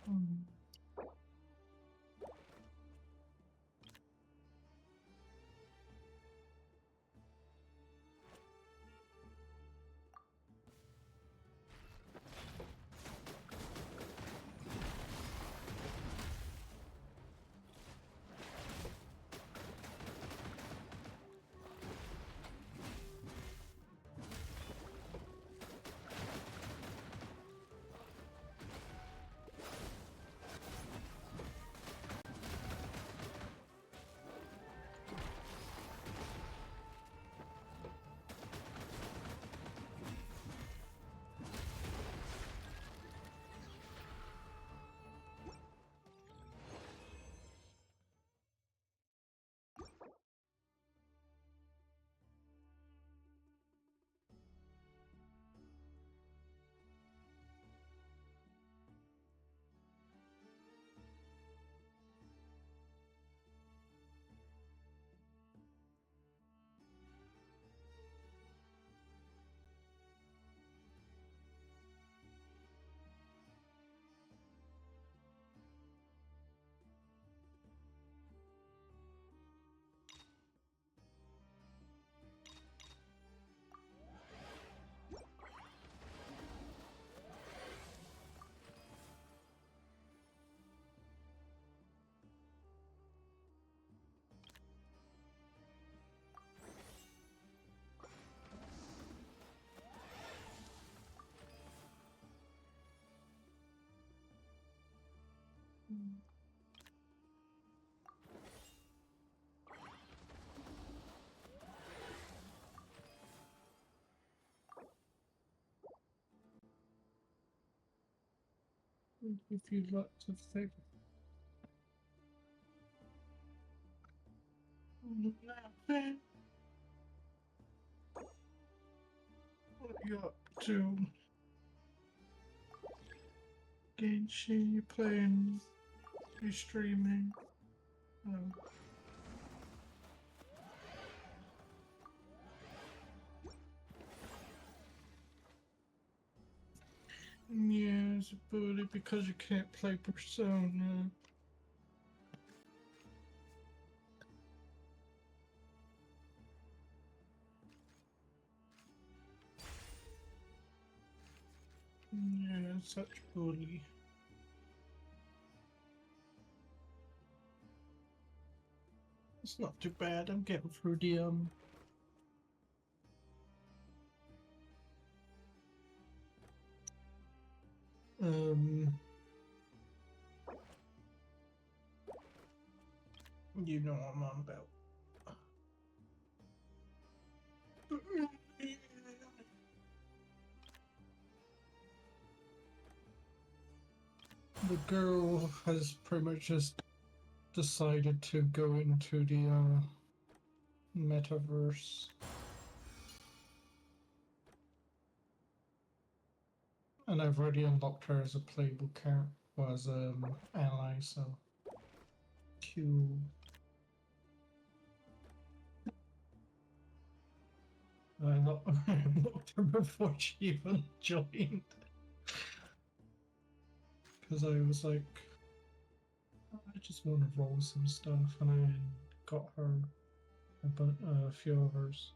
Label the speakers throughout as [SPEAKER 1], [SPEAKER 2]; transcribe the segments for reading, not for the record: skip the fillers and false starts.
[SPEAKER 1] Mm. If you lots of things. Nothing. What you up to? Genshin, you playing? You streaming? No. Yeah, it's a bully because you can't play Persona. Yeah, such bully. It's not too bad. I'm getting through the um you know what I'm on about. The girl has pretty much just decided to go into the metaverse. And I've already unlocked her as a playable character, was ally, so Q. I unlocked her before she even joined. Because I was like, I just want to roll some stuff, and I got her a few others.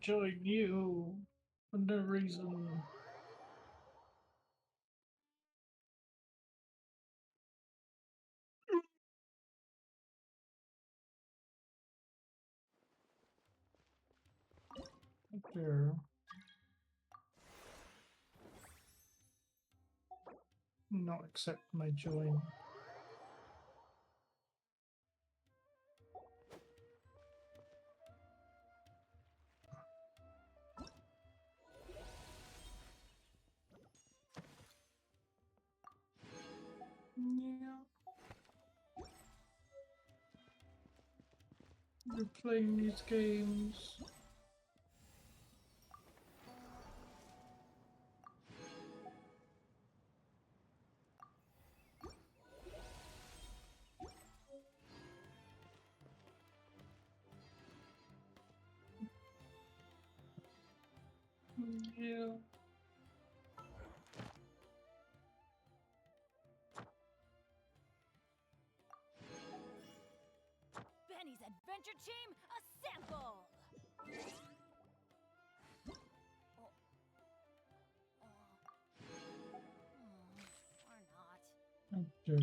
[SPEAKER 1] Join you for no reason. There. Not accept my join. Yeah. You're playing these games. Yeah.
[SPEAKER 2] Benny's Adventure Team, assemble! Or not.
[SPEAKER 1] After.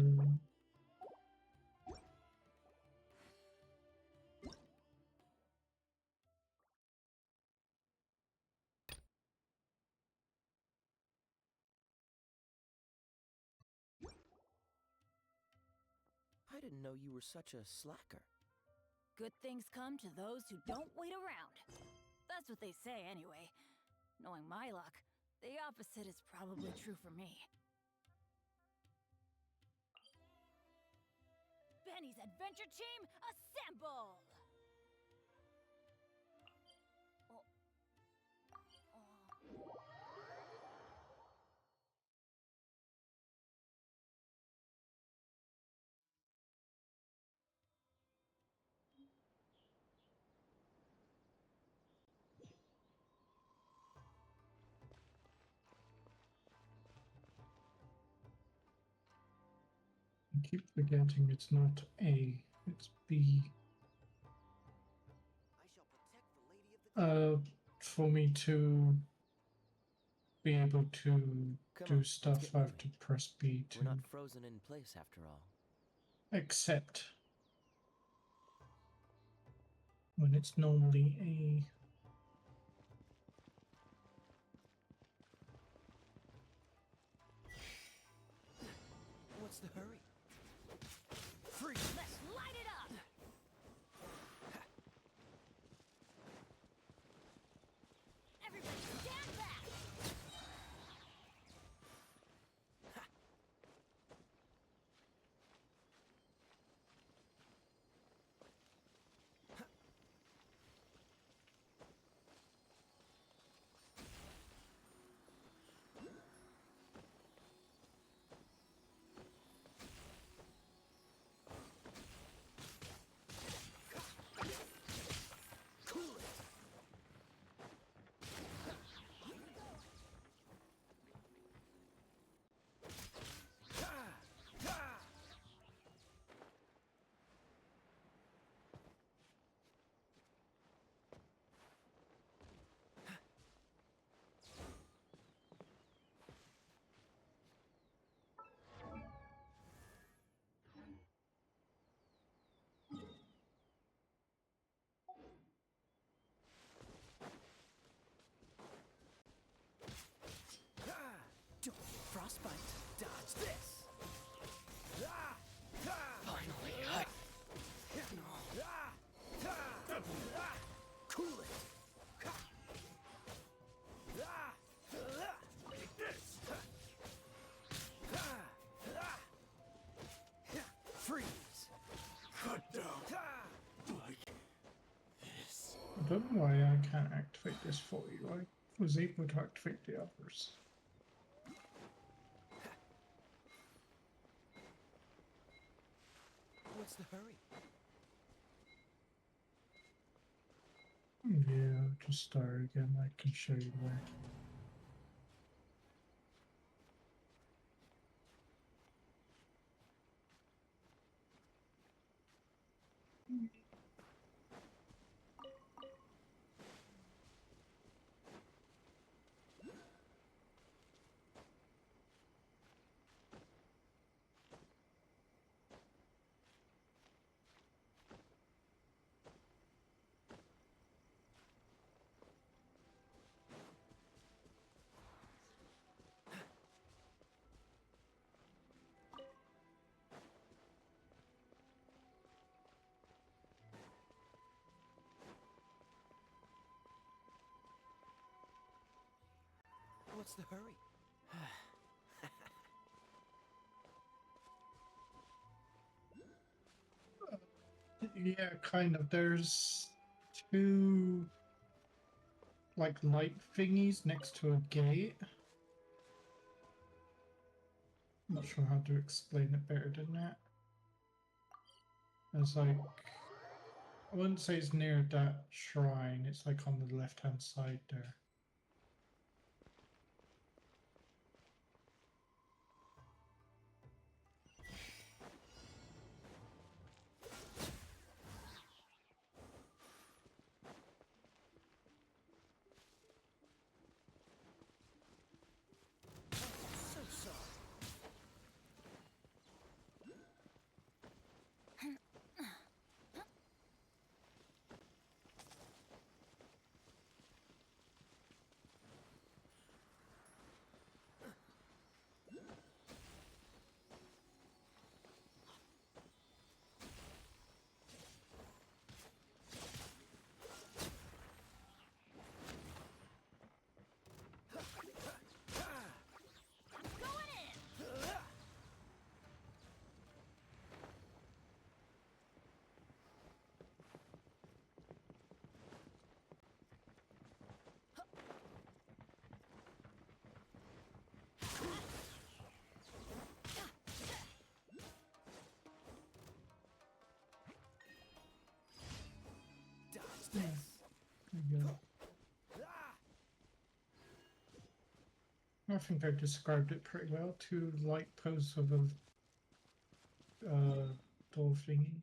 [SPEAKER 3] I didn't know you were such a slacker.
[SPEAKER 2] Good things come to those who don't wait around. That's what they say anyway. Knowing my luck, the opposite is probably true for me. Benny's Adventure Team, assemble!
[SPEAKER 1] I keep forgetting it's not A, it's B.
[SPEAKER 3] I shall protect the lady of the
[SPEAKER 1] For me to be able to do
[SPEAKER 3] let's
[SPEAKER 1] stuff,
[SPEAKER 3] get
[SPEAKER 1] I have
[SPEAKER 3] moving.
[SPEAKER 1] to press B to
[SPEAKER 3] We're not frozen in place after all.
[SPEAKER 1] accept when it's normally A.
[SPEAKER 3] What's the hurry? Freeze!
[SPEAKER 2] Let's light it up! Everybody stand back!
[SPEAKER 3] Cool it! Don't frostbite. Dodge this. Finally, cool it. Like this. Freeze. Cut down. Like this.
[SPEAKER 1] I don't know why I can't activate this for you. I was able to activate the others.
[SPEAKER 3] What's the hurry?
[SPEAKER 1] Yeah, just start again. I can show you where.
[SPEAKER 3] What's the hurry?
[SPEAKER 1] Yeah, kind of. There's two like light thingies next to a gate. I'm not sure how to explain it better than that. It's like, I wouldn't say it's near that shrine. It's like on the left-hand side there.
[SPEAKER 3] So sorry.
[SPEAKER 2] Going in!
[SPEAKER 3] Dodge
[SPEAKER 1] Yeah,
[SPEAKER 3] this.
[SPEAKER 1] there you go. I think I described it pretty well. Two light posts of a door thingy.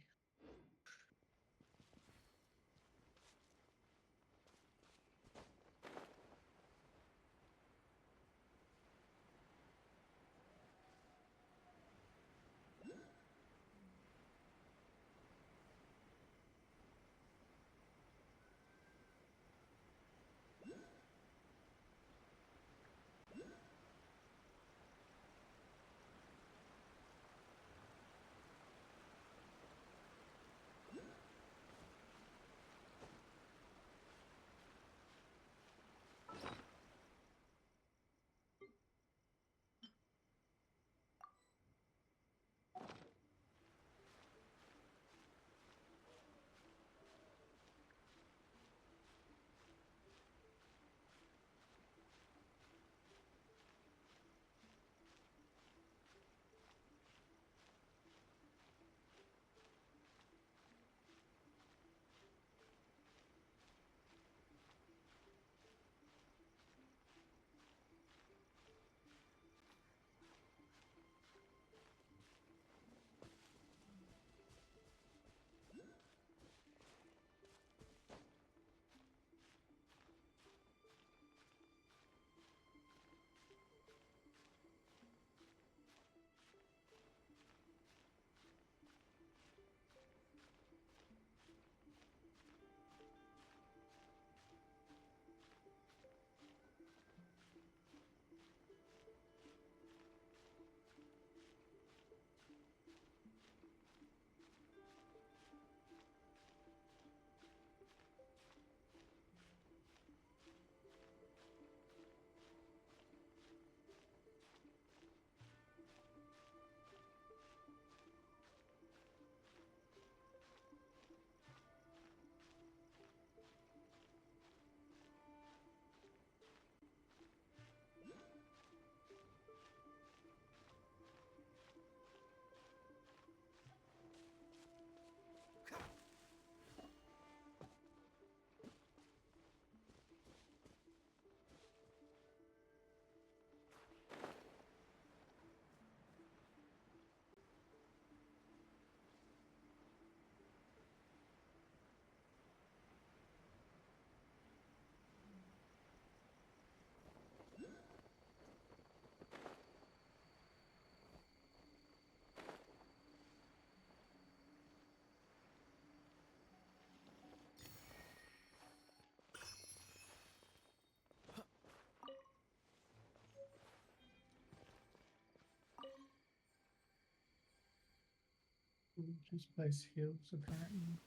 [SPEAKER 1] Just place heals apparently.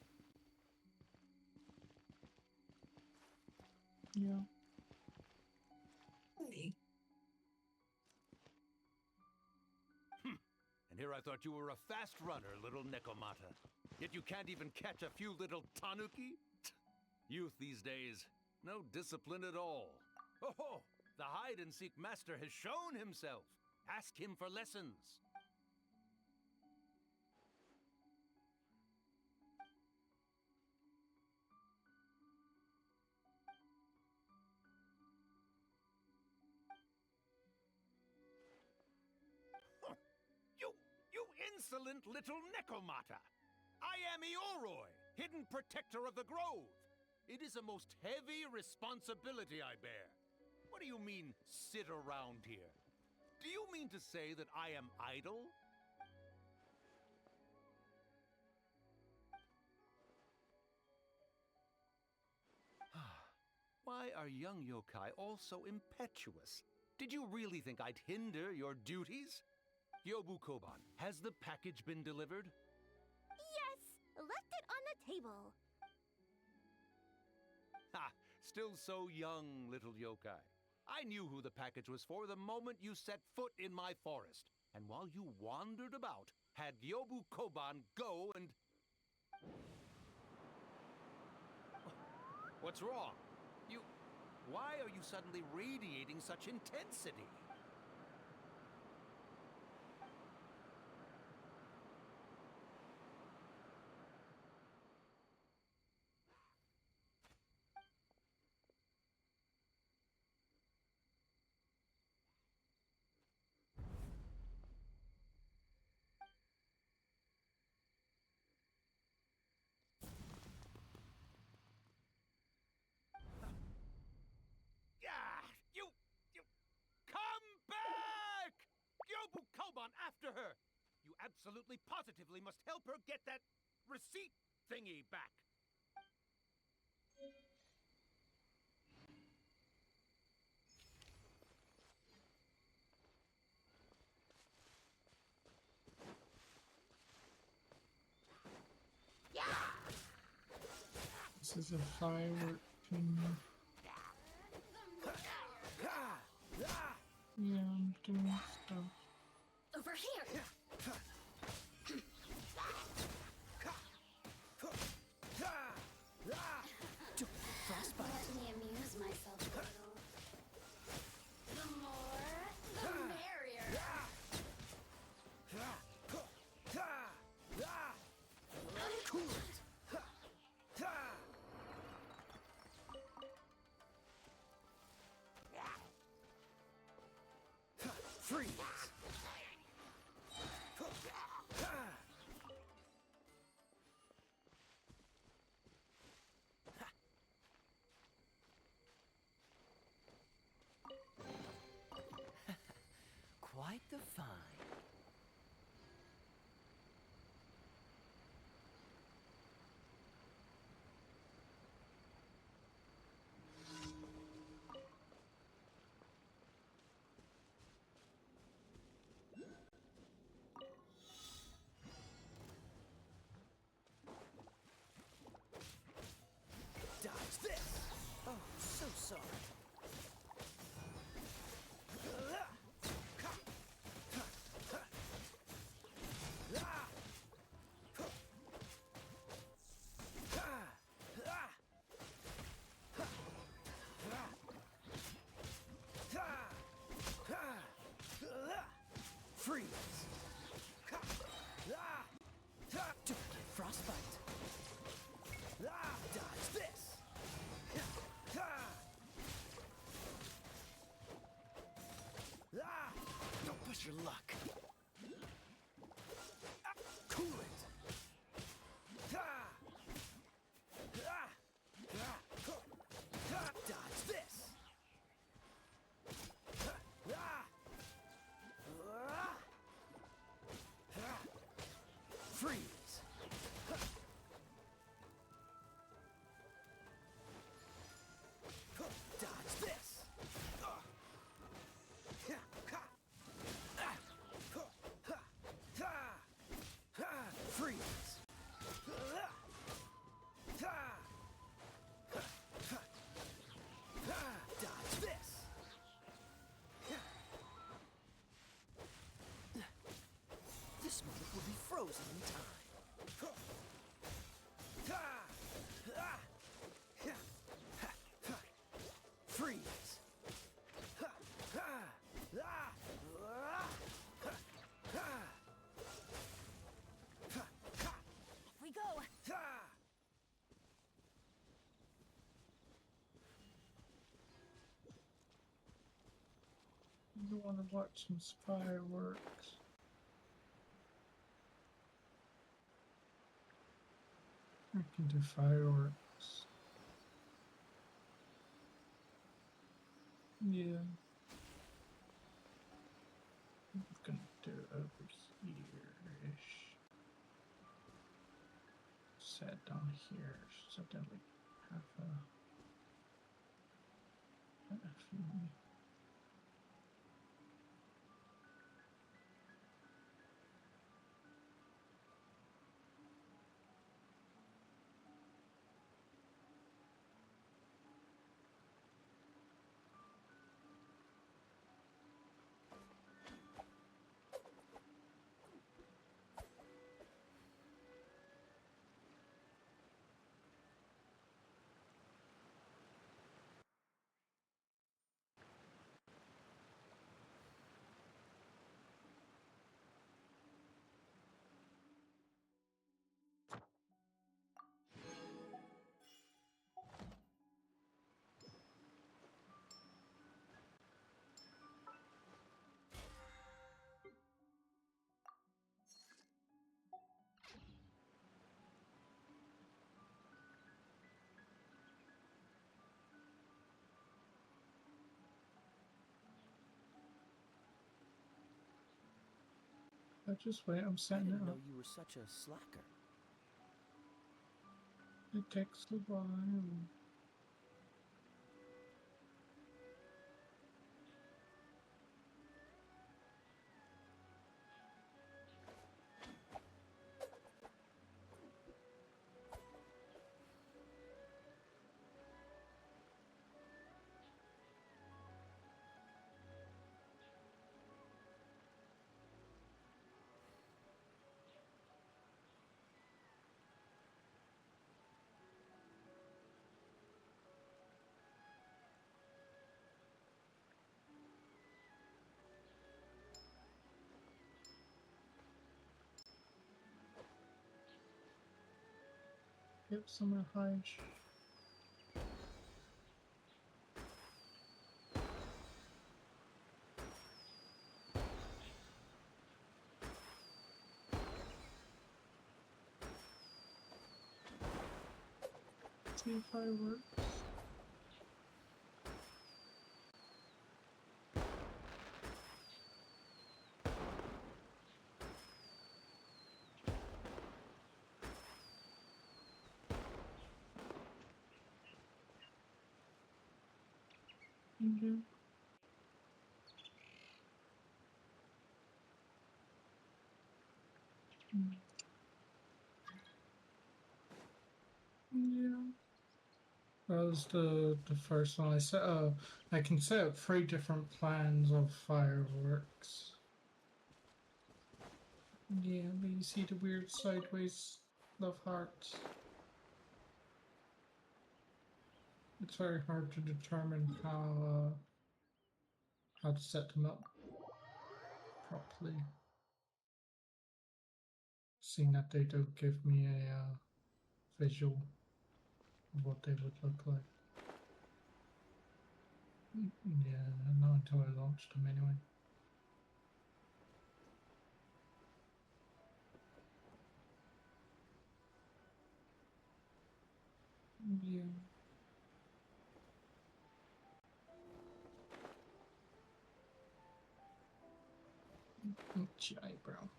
[SPEAKER 1] Yeah.
[SPEAKER 4] Hey, I thought you were a fast runner, little Nekomata. Yet you can't even catch a few little tanuki? Youth these days, no discipline at all. Oh, the hide-and-seek master has shown himself. Ask him for lessons. You insolent little Nekomata! I am Ioroi, hidden protector of the grove. It is a most heavy responsibility I bear. What do you mean, sit around here? Do you mean to say that I am idle? Why are young yokai all so impetuous? Did you really think I'd hinder your duties? Yobu Koban, has the package been delivered?
[SPEAKER 5] Yes! Left it on the table.
[SPEAKER 4] Ha! Still so young, little yokai. I knew who the package was for the moment you set foot in my forest. And while you wandered about, had Yobu Koban go and... What's wrong? Why are you suddenly radiating such intensity? You come back! Yobu Koban, after her! You absolutely positively must help her get that receipt thingy back.
[SPEAKER 1] This is a firework thing. Yeah, I'm doing stuff.
[SPEAKER 5] Over here!
[SPEAKER 3] Frostbite.
[SPEAKER 5] Let me amuse myself a little. The more, the merrier.
[SPEAKER 3] Cool it. Freeze. Quite the find. Dodge this! Oh, so sorry. Freeze! Don't get frostbite. Dodge this!
[SPEAKER 1] You want to watch some fireworks? I can do fireworks. Yeah. I'm gonna do it over here-ish. Set down here, so that we have a few. Just wait, I'm
[SPEAKER 3] I
[SPEAKER 1] setting
[SPEAKER 3] didn't
[SPEAKER 1] it
[SPEAKER 3] know
[SPEAKER 1] up.
[SPEAKER 3] you were such a slacker.
[SPEAKER 1] It takes a while. Yep, summer high. See fireworks. Yeah. Yeah. That was the first one I set up. I can set up 3 different plans of fireworks. Yeah, but you see the weird sideways love hearts. It's very hard to determine how to set them up properly. Seeing that they don't give me a visual of what they would look like. Yeah, not until I launched them anyway. Yeah. Itchy eyebrow.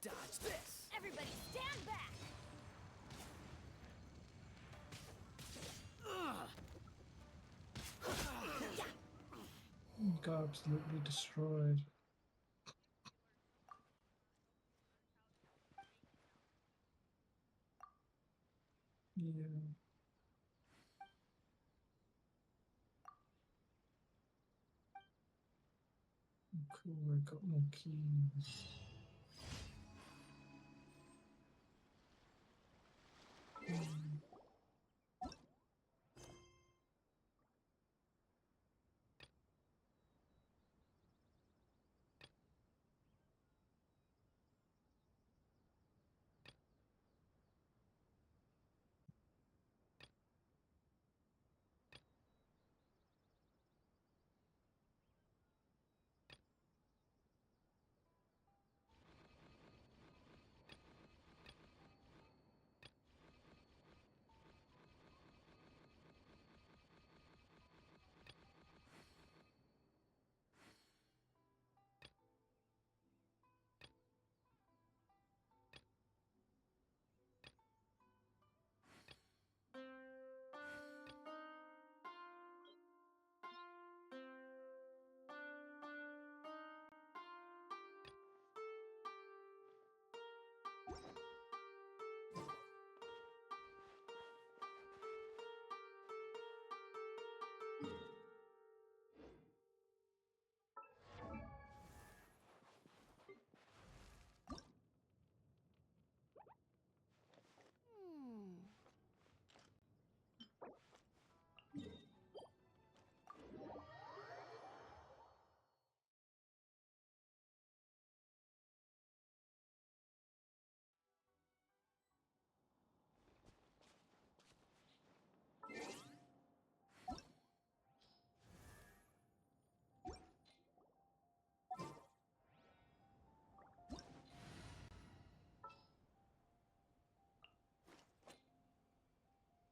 [SPEAKER 3] Dodge this!
[SPEAKER 2] Everybody stand back!
[SPEAKER 1] Got absolutely destroyed. Yeah. Cool, I got more keys.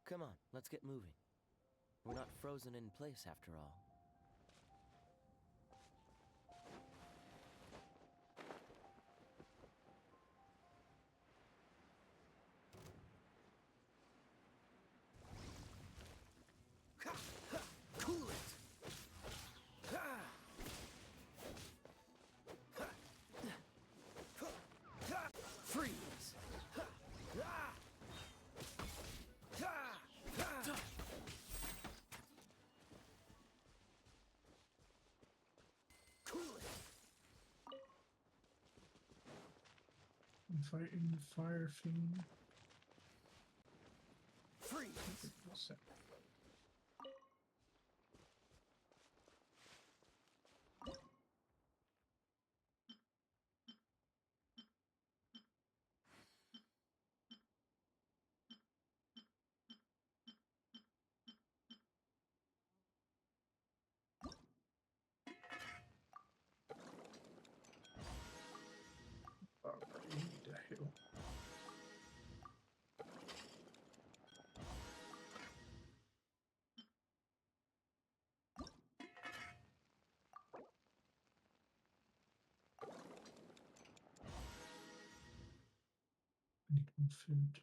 [SPEAKER 3] Come on, let's get moving. We're not frozen in place after all. Cool it! Freeze!
[SPEAKER 1] I'm fighting the fire fiend.
[SPEAKER 3] Freeze!
[SPEAKER 1] What's that? Oh, I need a heal. I need more food.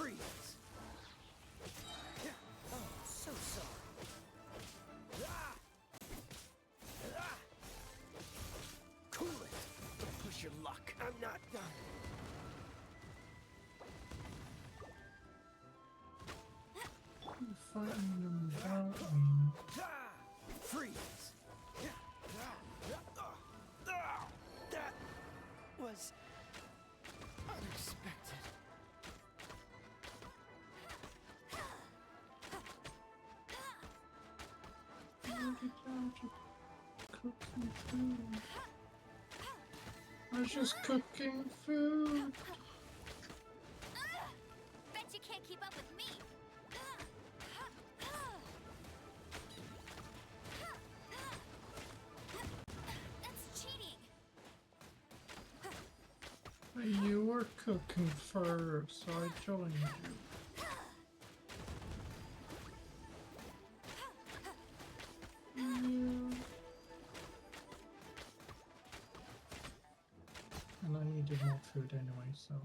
[SPEAKER 3] Freeze! Oh, so sorry. Cool it! Don't push your luck. I'm not done.
[SPEAKER 1] You fighting them without me.
[SPEAKER 3] Freeze! That was unexpected.
[SPEAKER 1] Cooking food. I was just cooking food.
[SPEAKER 5] Bet you can't keep up with me. That's cheating.
[SPEAKER 1] You were cooking first, so I joined you. And I needed more food anyway, so.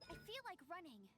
[SPEAKER 2] I feel like running.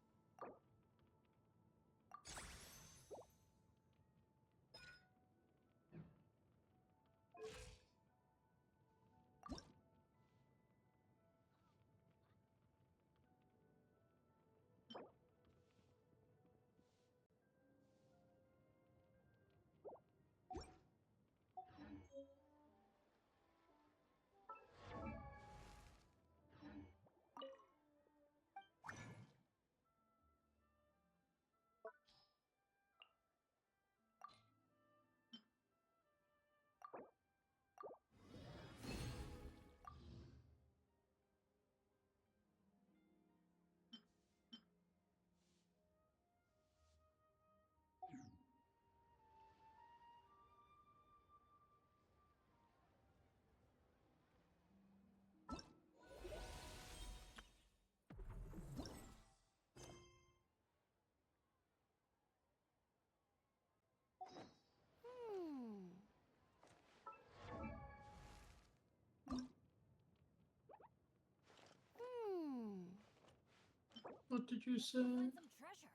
[SPEAKER 1] What did you say?
[SPEAKER 2] Find some treasure.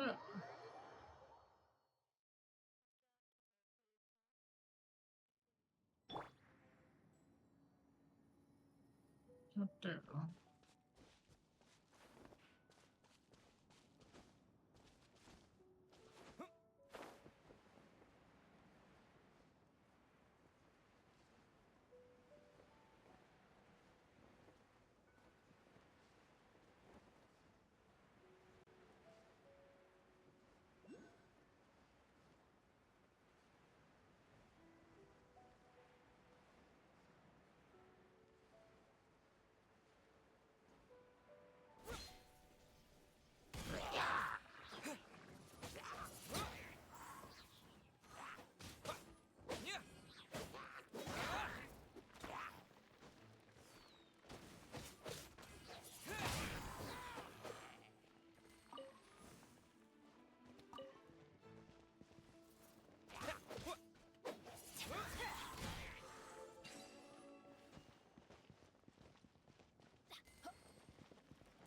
[SPEAKER 1] Okay. Up there.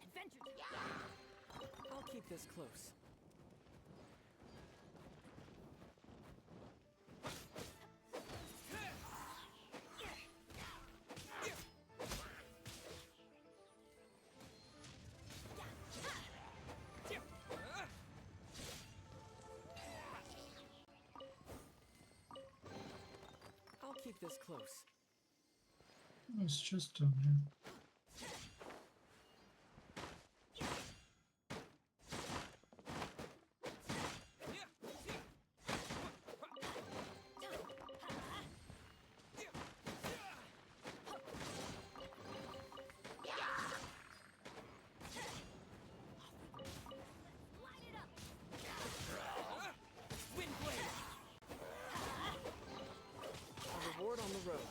[SPEAKER 2] Adventure.
[SPEAKER 3] I'll keep this close. I'll keep this close.
[SPEAKER 1] It's just down here.
[SPEAKER 2] Light it up.
[SPEAKER 3] Wind blade! A reward on the road.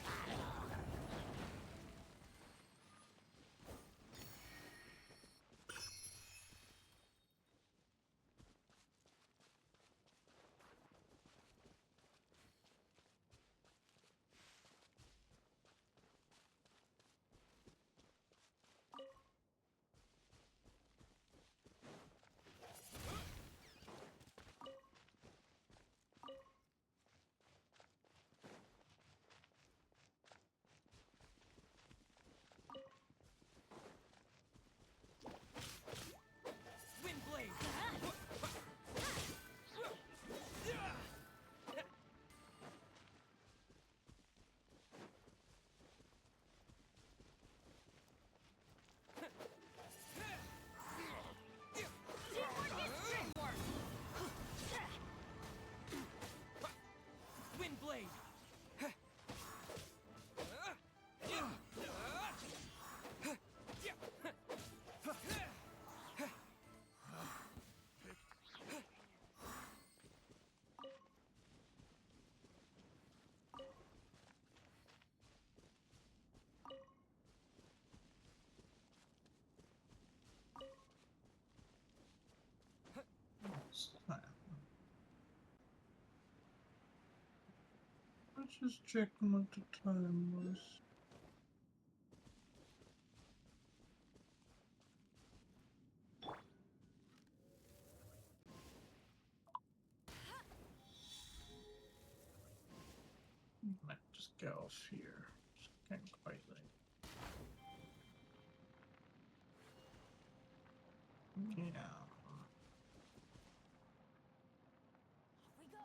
[SPEAKER 1] just checking what the time was. Might just get off here. Just can't quite like. Yeah.
[SPEAKER 2] Off we go.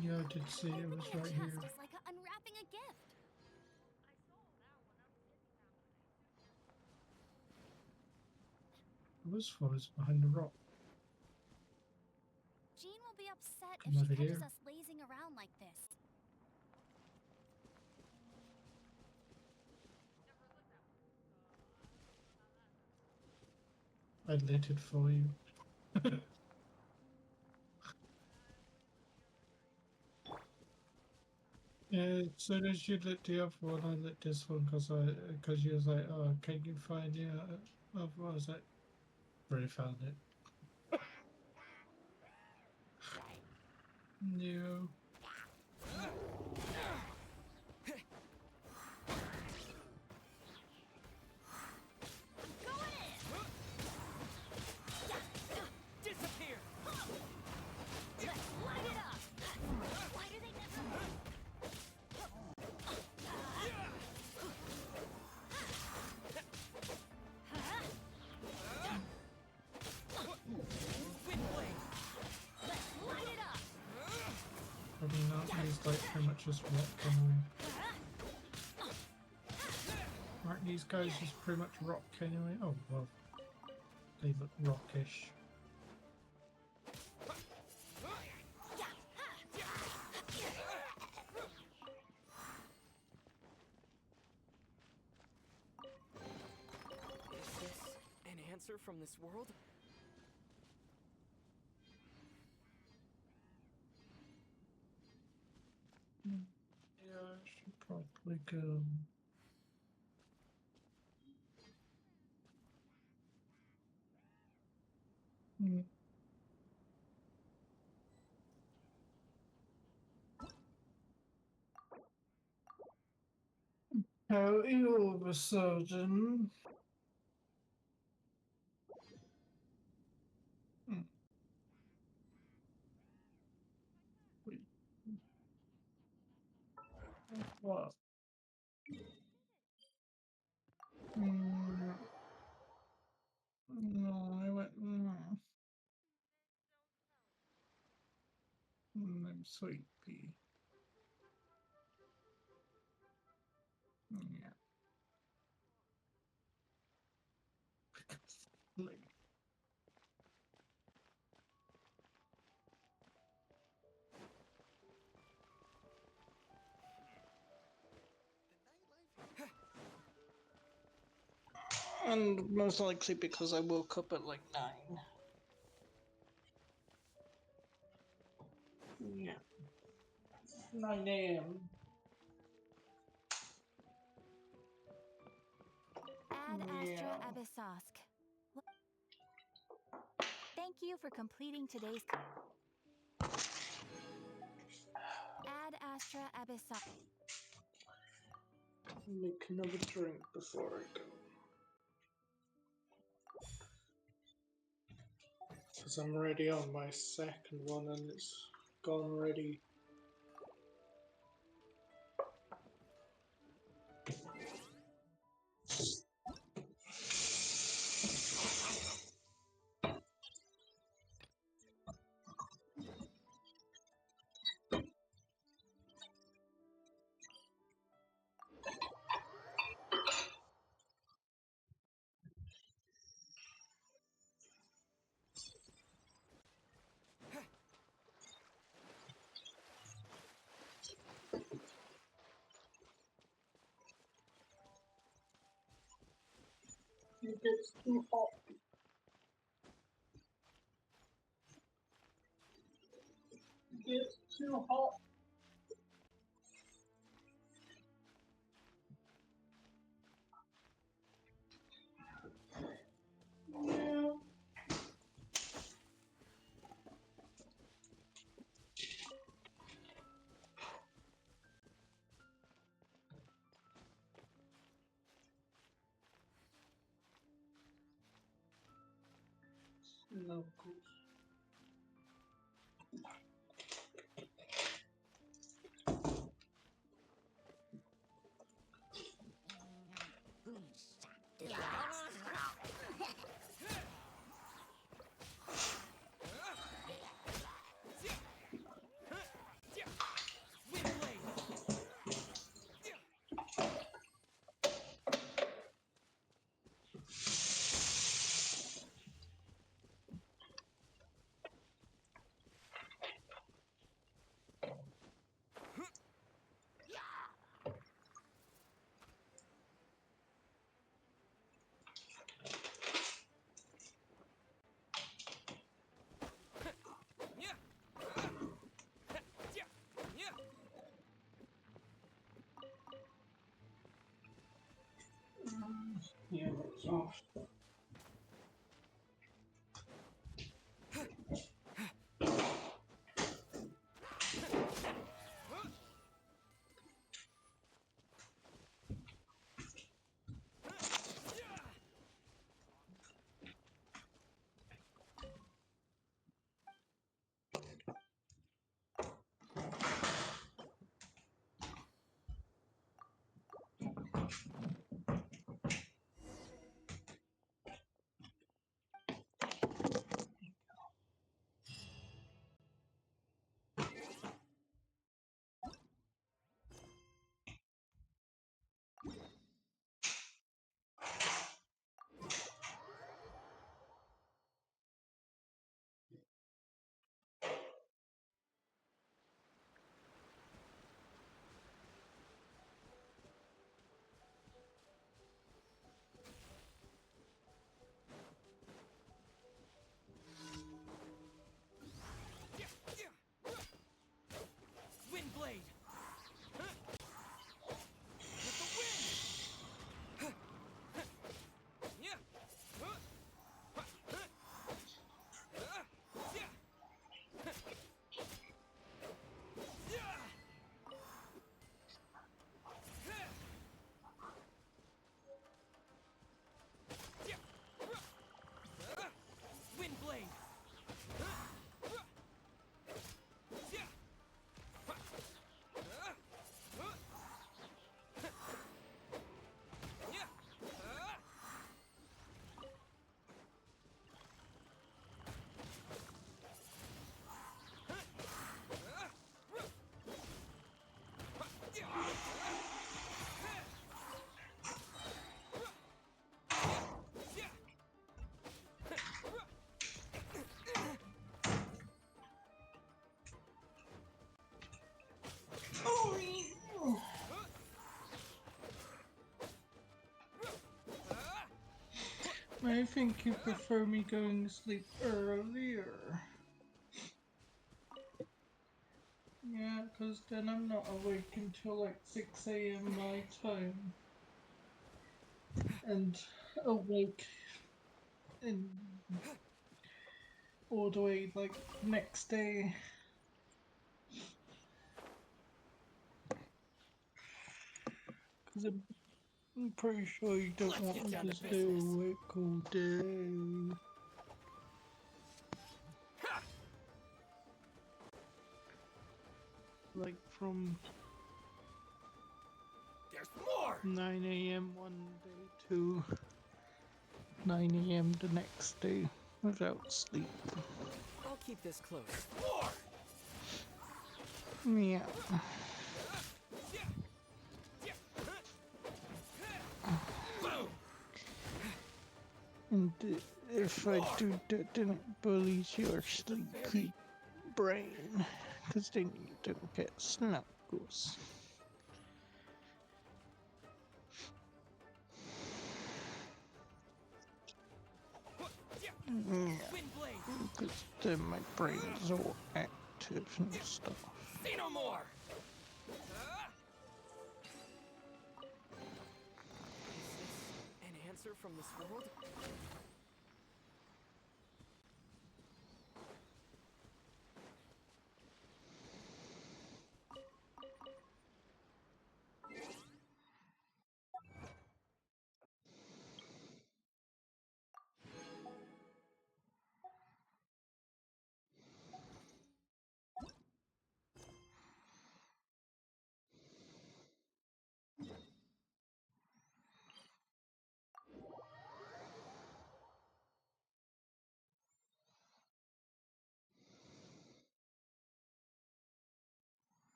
[SPEAKER 1] Yeah, I did see it was right here.
[SPEAKER 2] It's like unwrapping a gift.
[SPEAKER 1] It was behind the rock.
[SPEAKER 2] Jean will be upset
[SPEAKER 1] Come
[SPEAKER 2] if she
[SPEAKER 1] over
[SPEAKER 2] catches
[SPEAKER 1] here.
[SPEAKER 2] us lazing around like this.
[SPEAKER 1] I lit it for you. Yeah, as soon as you lit the other one, I lit this one because you was like, oh, can you find the other? I was like, already found it. No.
[SPEAKER 3] Disappear!
[SPEAKER 2] Let's light it up. Why do they never? Let's light it up.
[SPEAKER 1] Probably not. He's like pretty much just rock anyway. Aren't these guys just pretty much rock anyway? Oh well, they look rockish.
[SPEAKER 3] Is this an answer from this world?
[SPEAKER 1] Yeah, I should probably go. Hmm. How ill of a surgeon. Hmm. Wait. What? Mm, no, I went. I'm sleepy. Yeah. Like, and most likely because I woke up at like 9. Yeah. 9 a.m.
[SPEAKER 2] Ad Astra
[SPEAKER 1] Yeah.
[SPEAKER 2] Abyssosk. Thank you for completing today's. Ad Astra Abyssosk.
[SPEAKER 1] Make another drink before I go. Because I'm already on my second one and it's gone already. It gets too hot. It gets too hot. Yeah. Oh.
[SPEAKER 3] Windblade! With the wind! Yeah! Windblade!
[SPEAKER 1] I think you prefer me going to sleep earlier. Yeah, because then I'm not awake until like 6 a.m. my time. And awake in all the way like next day. Because I'm pretty sure you don't
[SPEAKER 3] Let's
[SPEAKER 1] want
[SPEAKER 3] get
[SPEAKER 1] me
[SPEAKER 3] down
[SPEAKER 1] to
[SPEAKER 3] to
[SPEAKER 1] stay
[SPEAKER 3] business.
[SPEAKER 1] awake all day. Like from
[SPEAKER 3] There's more!
[SPEAKER 1] 9 a.m. one day to 9 a.m. the next day without sleep.
[SPEAKER 3] I'll keep this close. More!
[SPEAKER 1] Yeah.
[SPEAKER 3] Boom!
[SPEAKER 1] And if I do that, then it bullies your sleepy brain. Because then you don't get snuggles. Yeah.
[SPEAKER 3] Windblade!
[SPEAKER 1] Because then my brain's all active and stuff.
[SPEAKER 3] Say no more! Is this an answer from this world?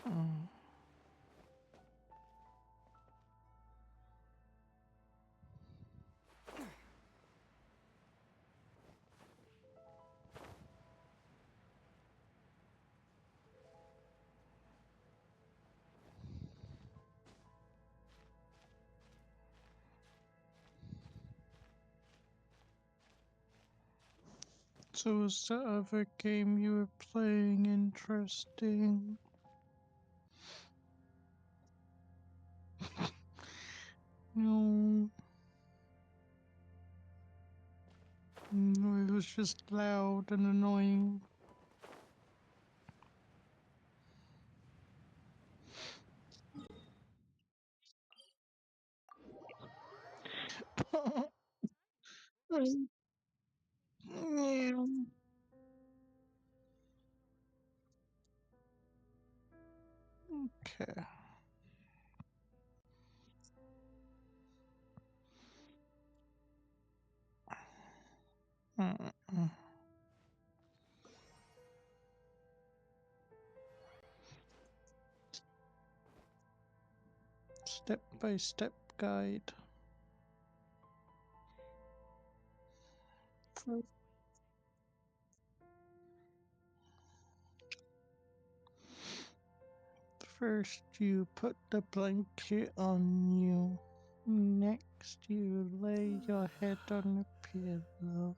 [SPEAKER 6] Mm. So is the other game you were playing interesting? No. No, it was just loud and annoying. Yeah. Okay. Mm-mm. Step-by-step guide. Fir- First, you put the blanket on you. Next, you lay your head on the pillow.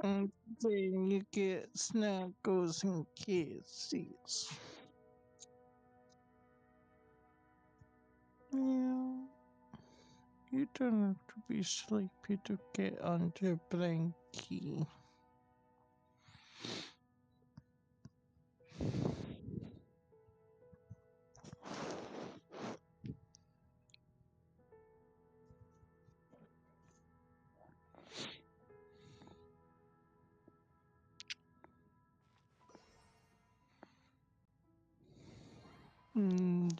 [SPEAKER 6] And then you get snuggles and kisses. Yeah. You don't have to be sleepy to get under blankie.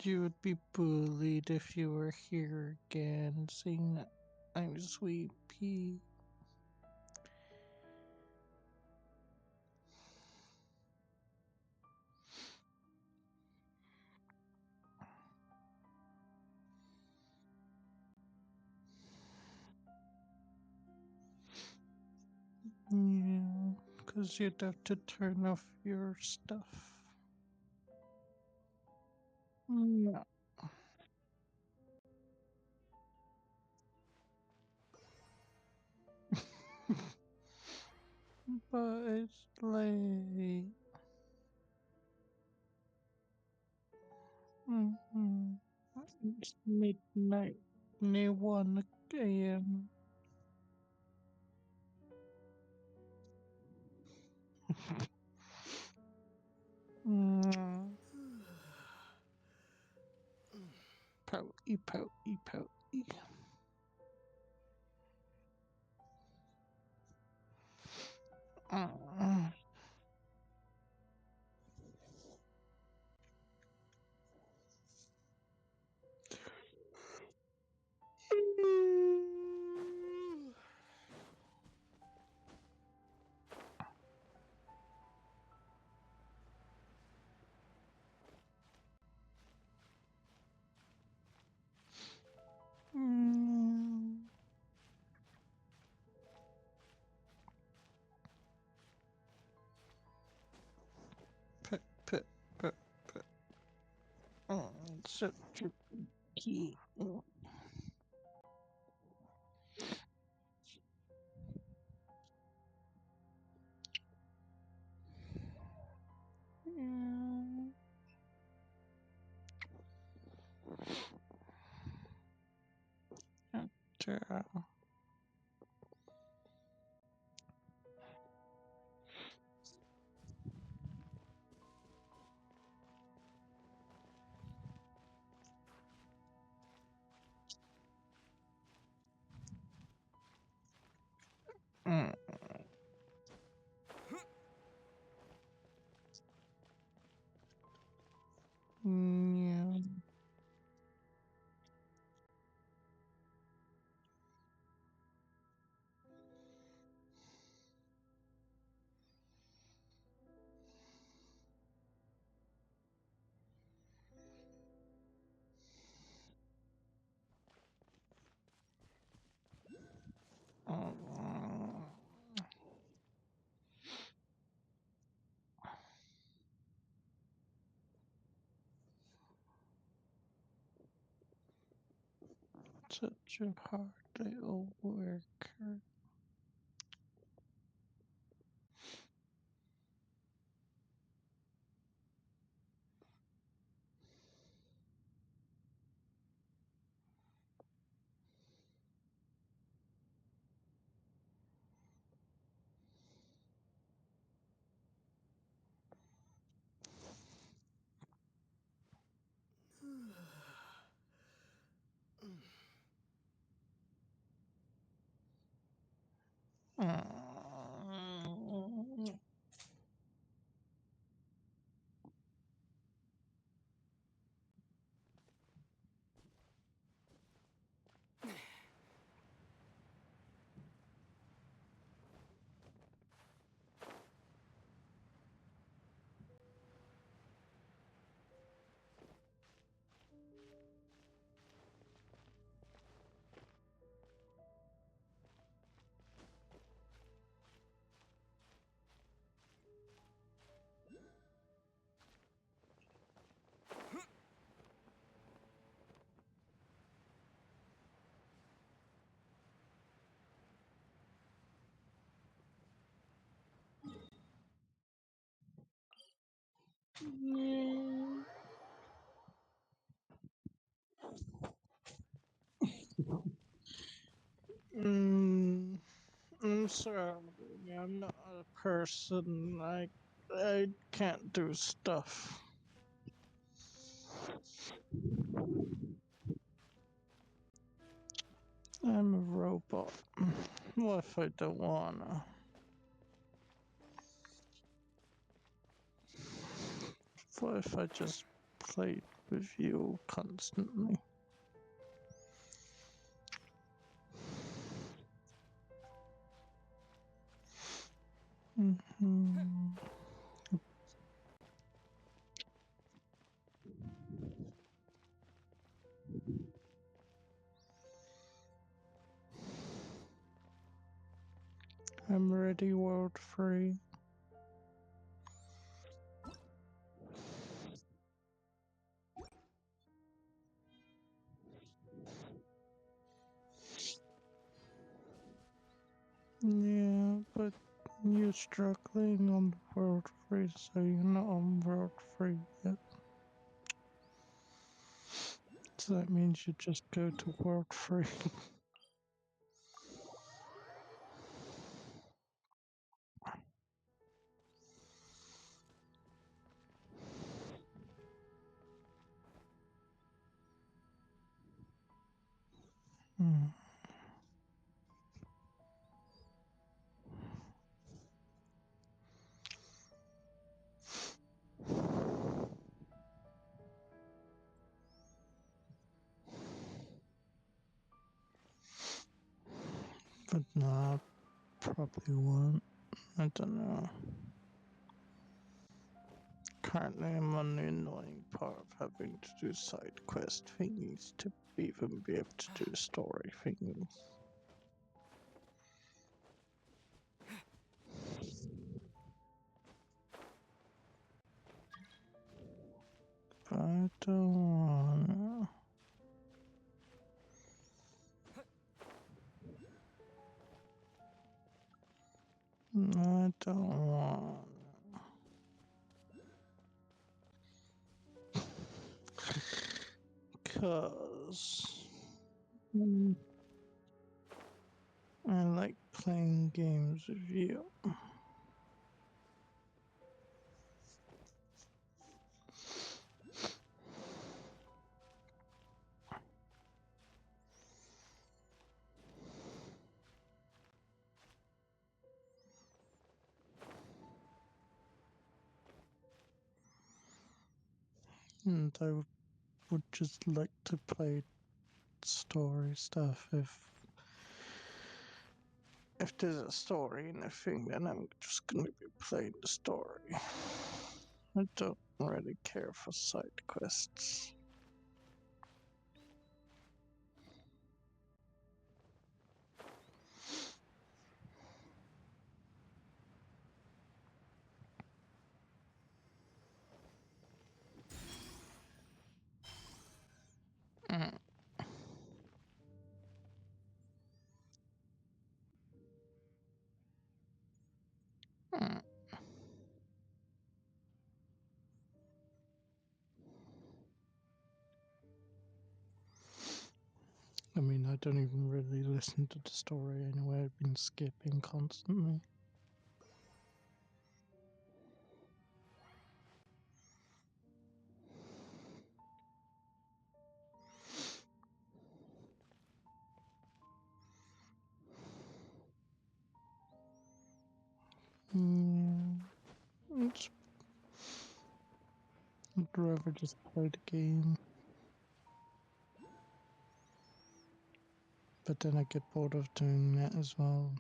[SPEAKER 6] You would be bullied if you were here again, saying that I'm sleepy. Yeah, because you'd have to turn off your stuff. Yeah. But it's late. Mm-hmm. It's midnight, near 1 a.m. Mm. Pouty, pouty, pouty. Mm. Mm. Put, put, put. Such a key. Yeah. After, mm. Yeah. Such a hard little worker. I'm sorry, I'm not a person. I can't do stuff. I'm a robot. What if I don't wanna? What if I just played with you constantly? Mhm. I'm ready, world free. Yeah, but you're struggling on the world free, so you're not on world free yet. So that means you just go to world free. Hmm. But no, probably won't. I don't know. Currently, I'm on the annoying part of having to do side quest thingies to even be able to do story thingies. But I don't wanna. I don't wanna. Cause I like playing games with you. And I would just like to play story stuff if there's a story in a thing, then I'm just gonna be playing the story. I don't really care for side quests. don't even really listen to the story anyway. I've been skipping constantly. Yeah, it's, I'd rather just play the game. But then I get bored of doing that as well.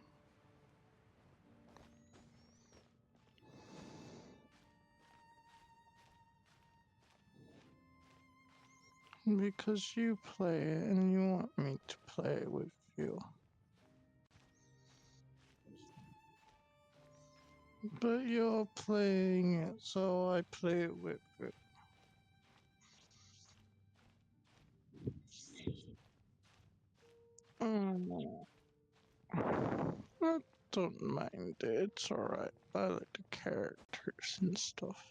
[SPEAKER 6] Because you play it and you want me to play it with you. But you're playing it, so I play it with you. Mm. I don't mind it, it's alright. I like the characters and stuff.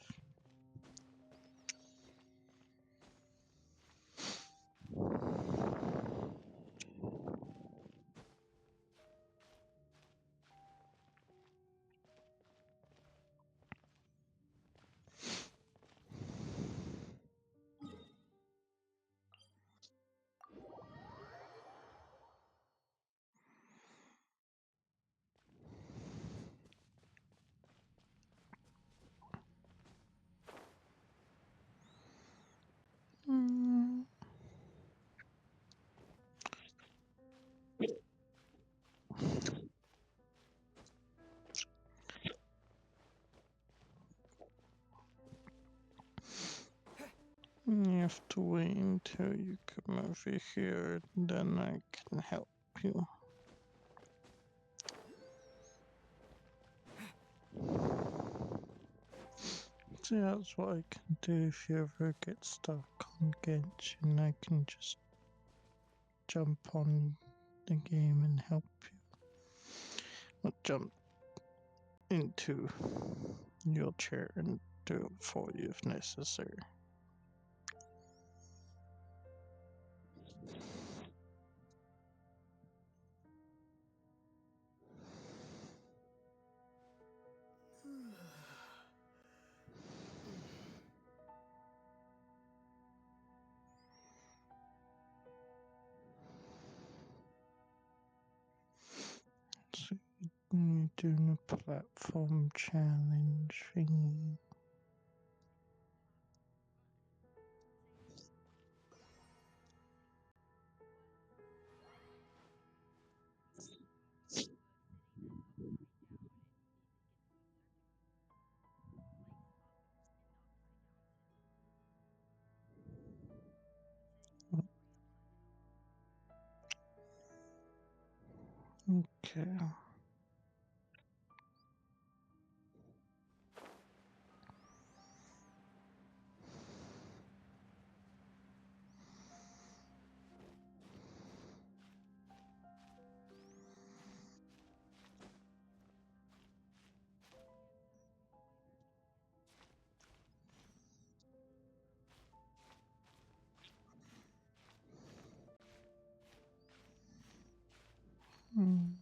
[SPEAKER 6] Mm. You have to wait until you come over here, then I can help you. See, that's what I can do if you ever get stuck on Genshin. I can just jump on the game and help you. Or jump into your chair and do it for you if necessary. So you're doing a platform challenge thingy. Okay. Mm.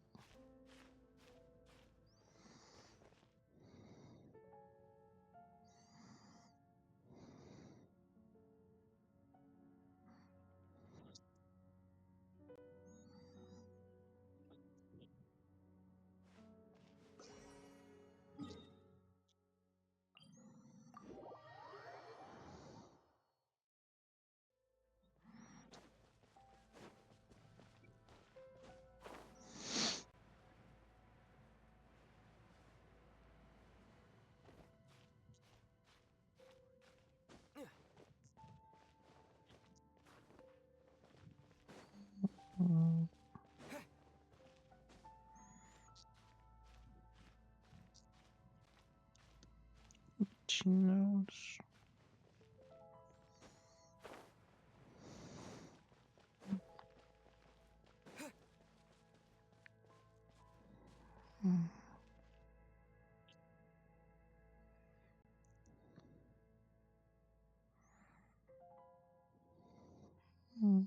[SPEAKER 6] Mm. She knows. Mm. Mm.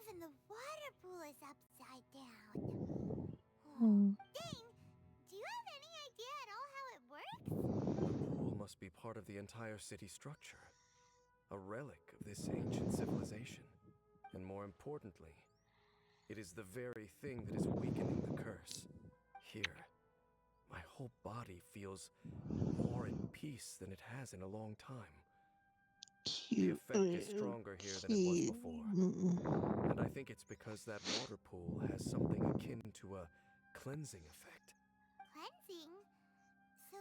[SPEAKER 5] Even the water pool is upside down.
[SPEAKER 6] Hmm.
[SPEAKER 5] Dang! Do you have any idea at all how it works?
[SPEAKER 7] The pool must be part of the entire city structure, a relic of this ancient civilization. And more importantly, it is the very thing that is weakening the curse. Here, my whole body feels more at peace than it has in a long time. The
[SPEAKER 6] Cute
[SPEAKER 7] effect is
[SPEAKER 6] little
[SPEAKER 7] stronger here than it was before.
[SPEAKER 6] kitten.
[SPEAKER 7] And I think it's because that water pool has something akin to a cleansing effect.
[SPEAKER 5] Cleansing? So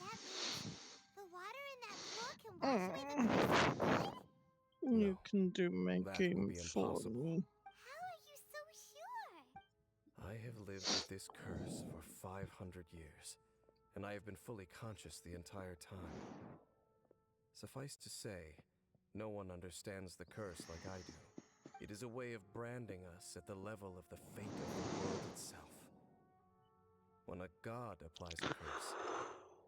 [SPEAKER 5] that means the water in that pool can wash away the curse for good?
[SPEAKER 6] You
[SPEAKER 7] No,
[SPEAKER 6] can do my
[SPEAKER 7] that will
[SPEAKER 6] game
[SPEAKER 7] be
[SPEAKER 6] for
[SPEAKER 7] impossible.
[SPEAKER 6] me.
[SPEAKER 5] How are you so sure?
[SPEAKER 7] I have lived with this curse for 500 years, and I have been fully conscious the entire time. Suffice to say, no one understands the curse like I do. It is a way of branding us at the level of the fate of the world itself. When a god applies a curse,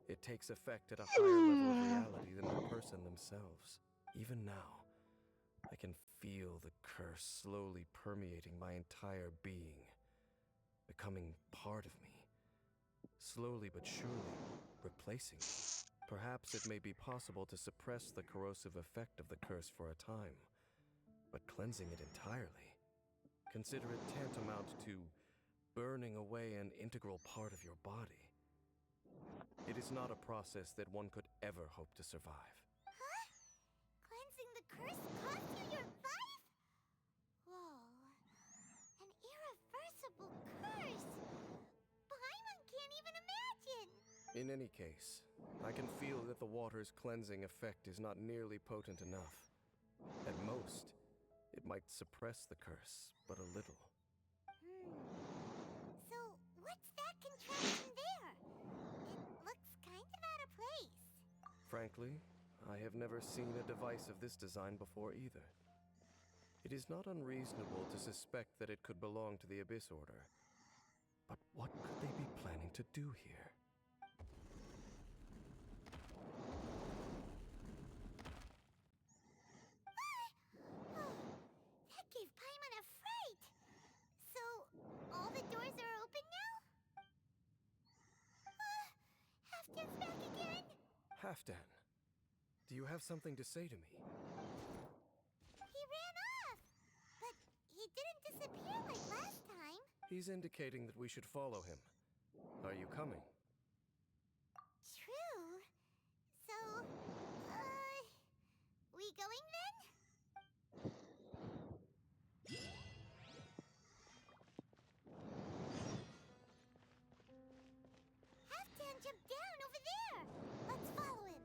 [SPEAKER 7] it takes effect at a higher level of reality than the person themselves. Even now, I can feel the curse slowly permeating my entire being, becoming part of me, slowly but surely replacing me. Perhaps it may be possible to suppress the corrosive effect of the curse for a time, but cleansing it entirely, consider it tantamount to burning away an integral part of your body. It is not a process that one could ever hope to survive.
[SPEAKER 5] Huh? Cleansing the curse cost you your life? Whoa. An irreversible curse! Paimon can't even imagine!
[SPEAKER 7] In any case, I can feel that the water's cleansing effect is not nearly potent enough. At most, it might suppress the curse, but a little.
[SPEAKER 5] So, what's that contraption there? It looks kind of out of place.
[SPEAKER 7] Frankly, I have never seen a device of this design before either. It is not unreasonable to suspect that it could belong to the Abyss Order. But what could they be planning to do here?
[SPEAKER 5] That gave Paimon a fright! So, all the doors are open now? Halfdan's back again!
[SPEAKER 7] Halfdan, do you have something to say to me?
[SPEAKER 5] He ran off! But he didn't disappear like last time.
[SPEAKER 7] He's indicating that we should follow him. Are you coming?
[SPEAKER 5] True. So, we going then? Halfdan jumped down over there! Let's follow him.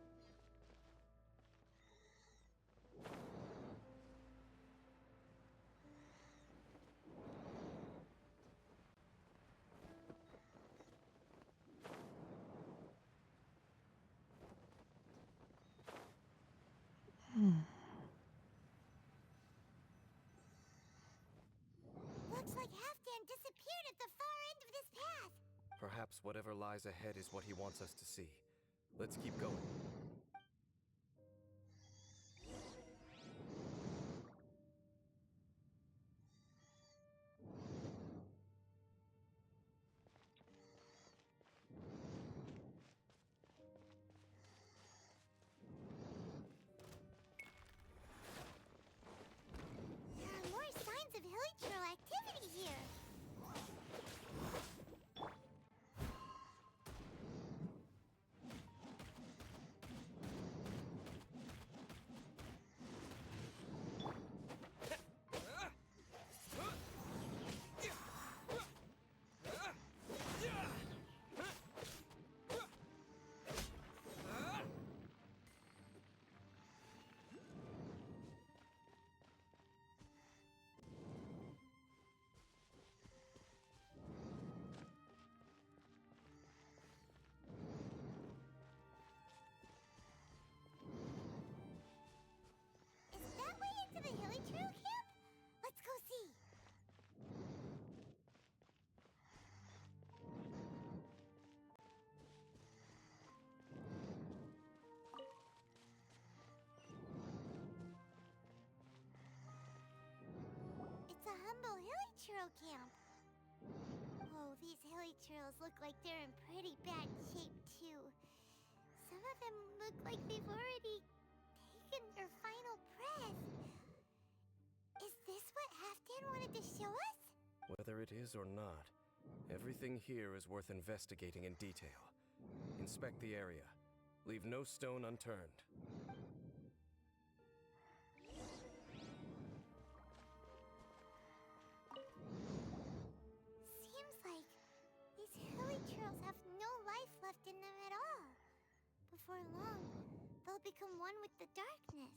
[SPEAKER 5] Looks like Halfdan disappeared at the far end of this path.
[SPEAKER 7] Perhaps whatever lies ahead is what he wants us to see. Let's keep going.
[SPEAKER 5] There are more signs of hilichurl activity here. a humble hilly churl camp. Oh, these hilly churls look like they're in pretty bad shape, too. Some of them look like they've already taken their final breath. Is this what Halfdan wanted to show us?
[SPEAKER 7] Whether it is or not, everything here is worth investigating in detail. Inspect the area. Leave no stone unturned.
[SPEAKER 5] Seems like these hilly churls have no life left in them at all. Before long, they'll become one with the darkness.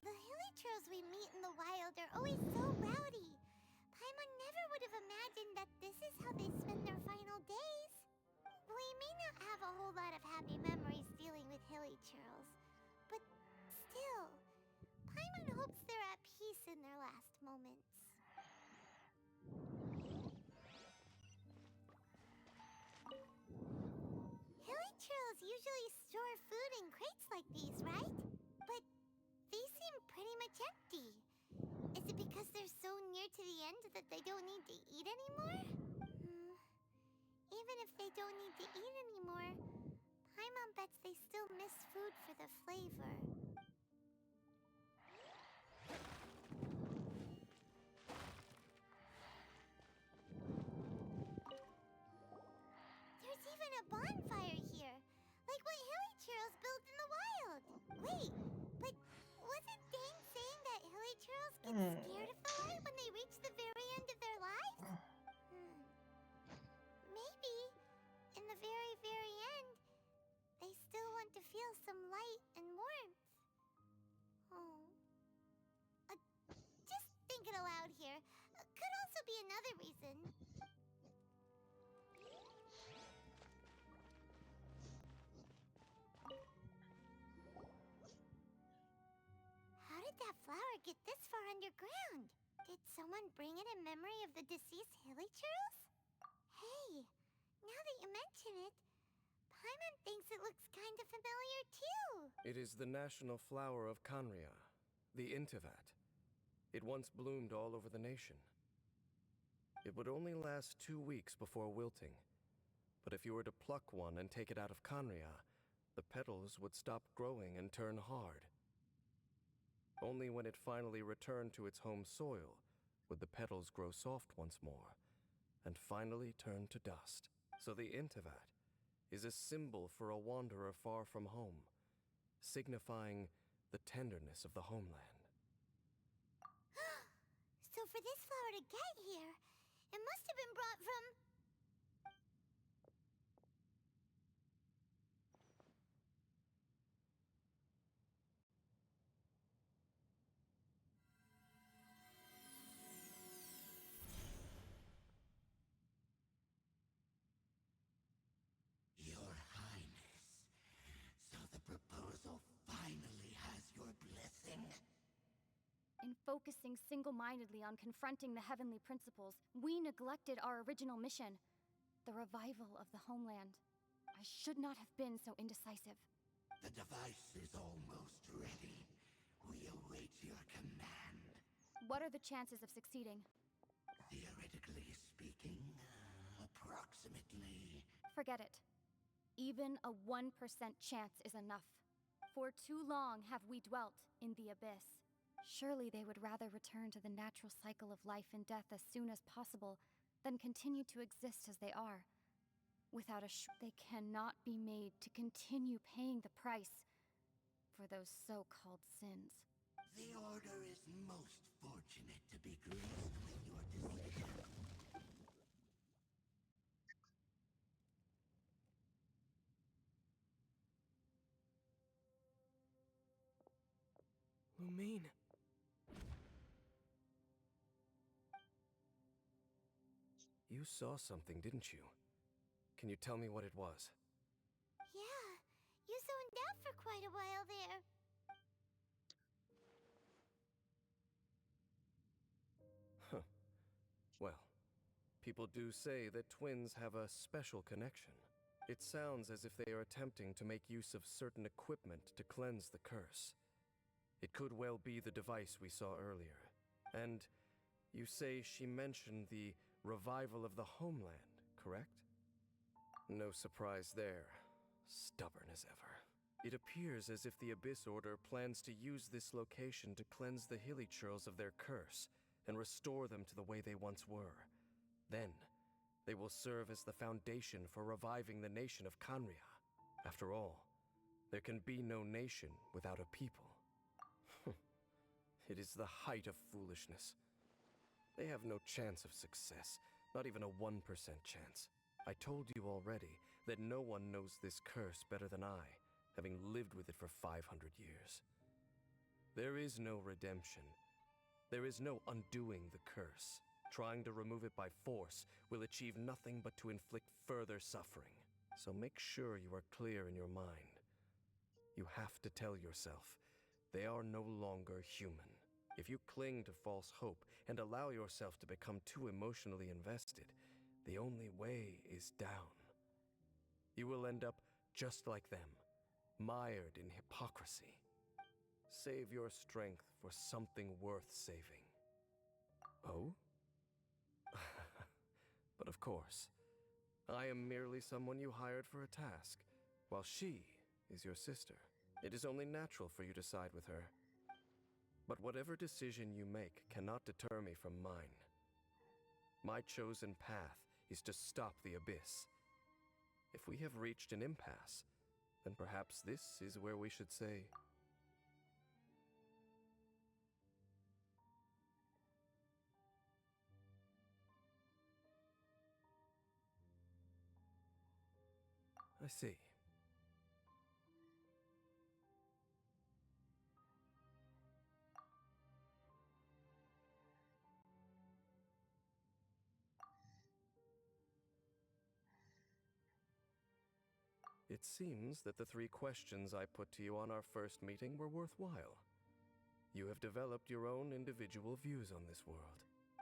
[SPEAKER 5] The hilly churls we meet in the wild are always so rowdy. Paimon never would have imagined that this is how they spend their final days. We may not have a whole lot of happy memories dealing with hilly churls, but still, Paimon hopes they're at peace in their last moments. Hilly churls usually store food in crates like these, right? But these seem pretty much empty. Is it because they're so near to the end that they don't need to eat anymore? Even if they don't need to eat anymore, Paimon bets they still miss food for the flavor. There's even a bonfire here, like what hilly churls build in the wild. Wait, but wasn't Dane saying that hilly churls get scared of the light when they reach the very end of their lives? Maybe, in the very, very end, they still want to feel some light and warmth. Oh. Just thinking aloud here. Could also be another reason. How did that flower get this far underground? Did someone bring it in memory of the deceased hilly churls? Hey, now that you mention it, Paimon thinks it looks kind of familiar too.
[SPEAKER 7] It is the national flower of Kanria, the Intivat. It once bloomed all over the nation. It would only last 2 weeks before wilting. But if you were to pluck one and take it out of Kanria, the petals would stop growing and turn hard. Only when it finally returned to its home soil would the petals grow soft once more, and finally turn to dust. So the Intivat is a symbol for a wanderer far from home, signifying the tenderness of the homeland.
[SPEAKER 5] So for this flower to get here, it must have been brought from...
[SPEAKER 8] Your Highness, so the proposal finally has your blessing?
[SPEAKER 9] In focusing single-mindedly on confronting the heavenly principles, we neglected our original mission, the revival of the homeland. I should not have been so indecisive.
[SPEAKER 8] The device is almost ready. We await your command.
[SPEAKER 9] What are the chances of succeeding?
[SPEAKER 8] Theoretically speaking, approximately...
[SPEAKER 9] Forget it. Even a 1% chance is enough. For too long have we dwelt in the abyss. Surely they would rather return to the natural cycle of life and death as soon as possible than continue to exist as they are. Without they cannot be made to continue paying the price for those so-called sins.
[SPEAKER 8] The Order is most fortunate to be graced with your decision.
[SPEAKER 7] Lumine. You saw something, didn't you? Can you tell me what it was?
[SPEAKER 5] Yeah, you zoned out for quite a while there.
[SPEAKER 7] Huh. Well, people do say that twins have a special connection. It sounds as if they are attempting to make use of certain equipment to cleanse the curse. It could well be the device we saw earlier. And You say she mentioned the revival of the homeland, correct? No surprise there. Stubborn as ever. It appears as if the Abyss Order plans to use this location to cleanse the Hillychurls of their curse and restore them to the way they once were. Then, they will serve as the foundation for reviving the nation of Kanria. After all, there can be no nation without a people. It is the height of foolishness. They have no chance of success, not even a 1% chance. I told you already that no one knows this curse better than I, having lived with it for 500 years. There is no redemption. There is no undoing the curse. Trying to remove it by force will achieve nothing but to inflict further suffering. So make sure you are clear in your mind. You have to tell yourself, they are no longer human. If you cling to false hope and allow yourself to become too emotionally invested, the only way is down. You will end up just like them, mired in hypocrisy. Save your strength for something worth saving. Oh? But of course, I am merely someone you hired for a task, while she is your sister. It is only natural for you to side with her. But whatever decision you make cannot deter me from mine. My chosen path is to stop the Abyss. If we have reached an impasse, then perhaps this is where we should say... I see. It seems that the 3 questions I put to you on our first meeting were worthwhile. You have developed your own individual views on this world.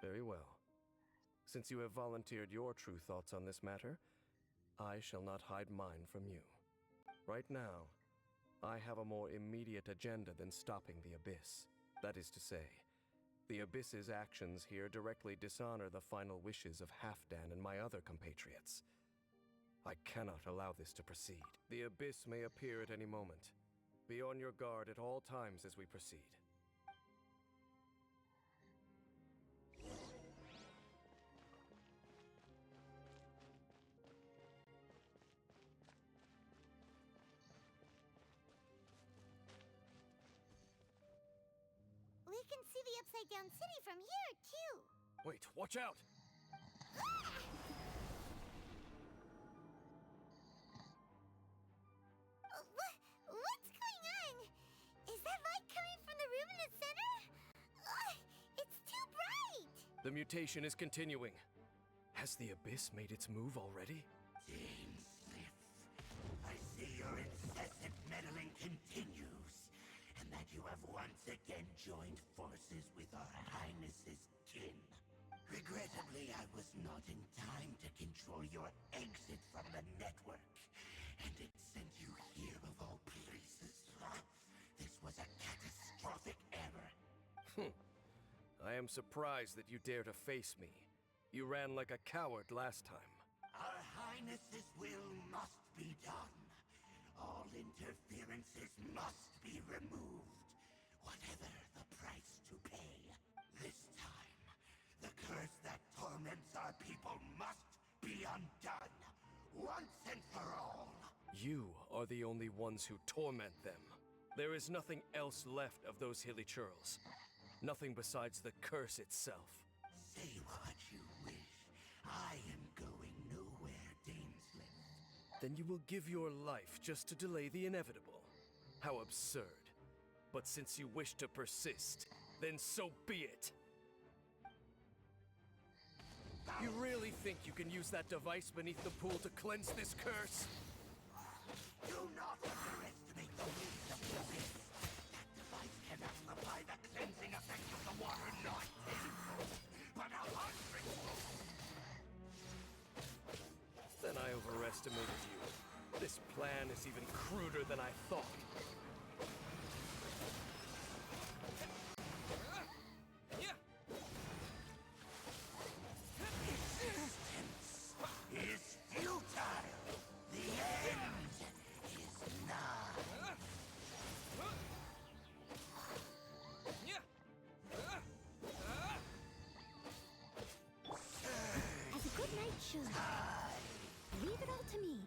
[SPEAKER 7] Very well. Since you have volunteered your true thoughts on this matter, I shall not hide mine from you. Right now, I have a more immediate agenda than stopping the Abyss. That is to say, the Abyss's actions here directly dishonor the final wishes of Halfdan and my other compatriots. I cannot allow this to proceed. The Abyss may appear at any moment. Be on your guard at all times as we proceed.
[SPEAKER 5] We can see the Upside Down City from here, too.
[SPEAKER 7] Wait, watch out!
[SPEAKER 5] What's going on? Is that light coming from the room in the center? It's too bright!
[SPEAKER 7] The mutation is continuing. Has the Abyss made its move already?
[SPEAKER 8] Dainsliff, I see your incessant meddling continues, and that you have once again joined forces with our Highness's kin. Regrettably, I was not in time to control your exit from the network, and it sent you here of all places. This was a catastrophic error.
[SPEAKER 7] I am surprised that you dare to face me. You ran like a coward last time.
[SPEAKER 8] Our Highness's will must be done. All interferences must be removed, whatever the price to pay. This time, the curse that torments our people must be undone, once and for all.
[SPEAKER 7] You are the only ones who torment them. There is nothing else left of those Hillychurls. Nothing besides the curse itself.
[SPEAKER 8] Say what you wish. I am going nowhere, Dainsliff.
[SPEAKER 7] Then you will give your life just to delay the inevitable. How absurd. But since you wish to persist, then so be it. You really think you can use that device beneath the pool to cleanse this curse?
[SPEAKER 8] Do not underestimate the weight of the abyss. That device cannot supply the cleansing effect of the water not tenfold, but 100-fold.
[SPEAKER 7] Then I overestimated you. This plan is even cruder than I thought.
[SPEAKER 5] should. Leave it all to me.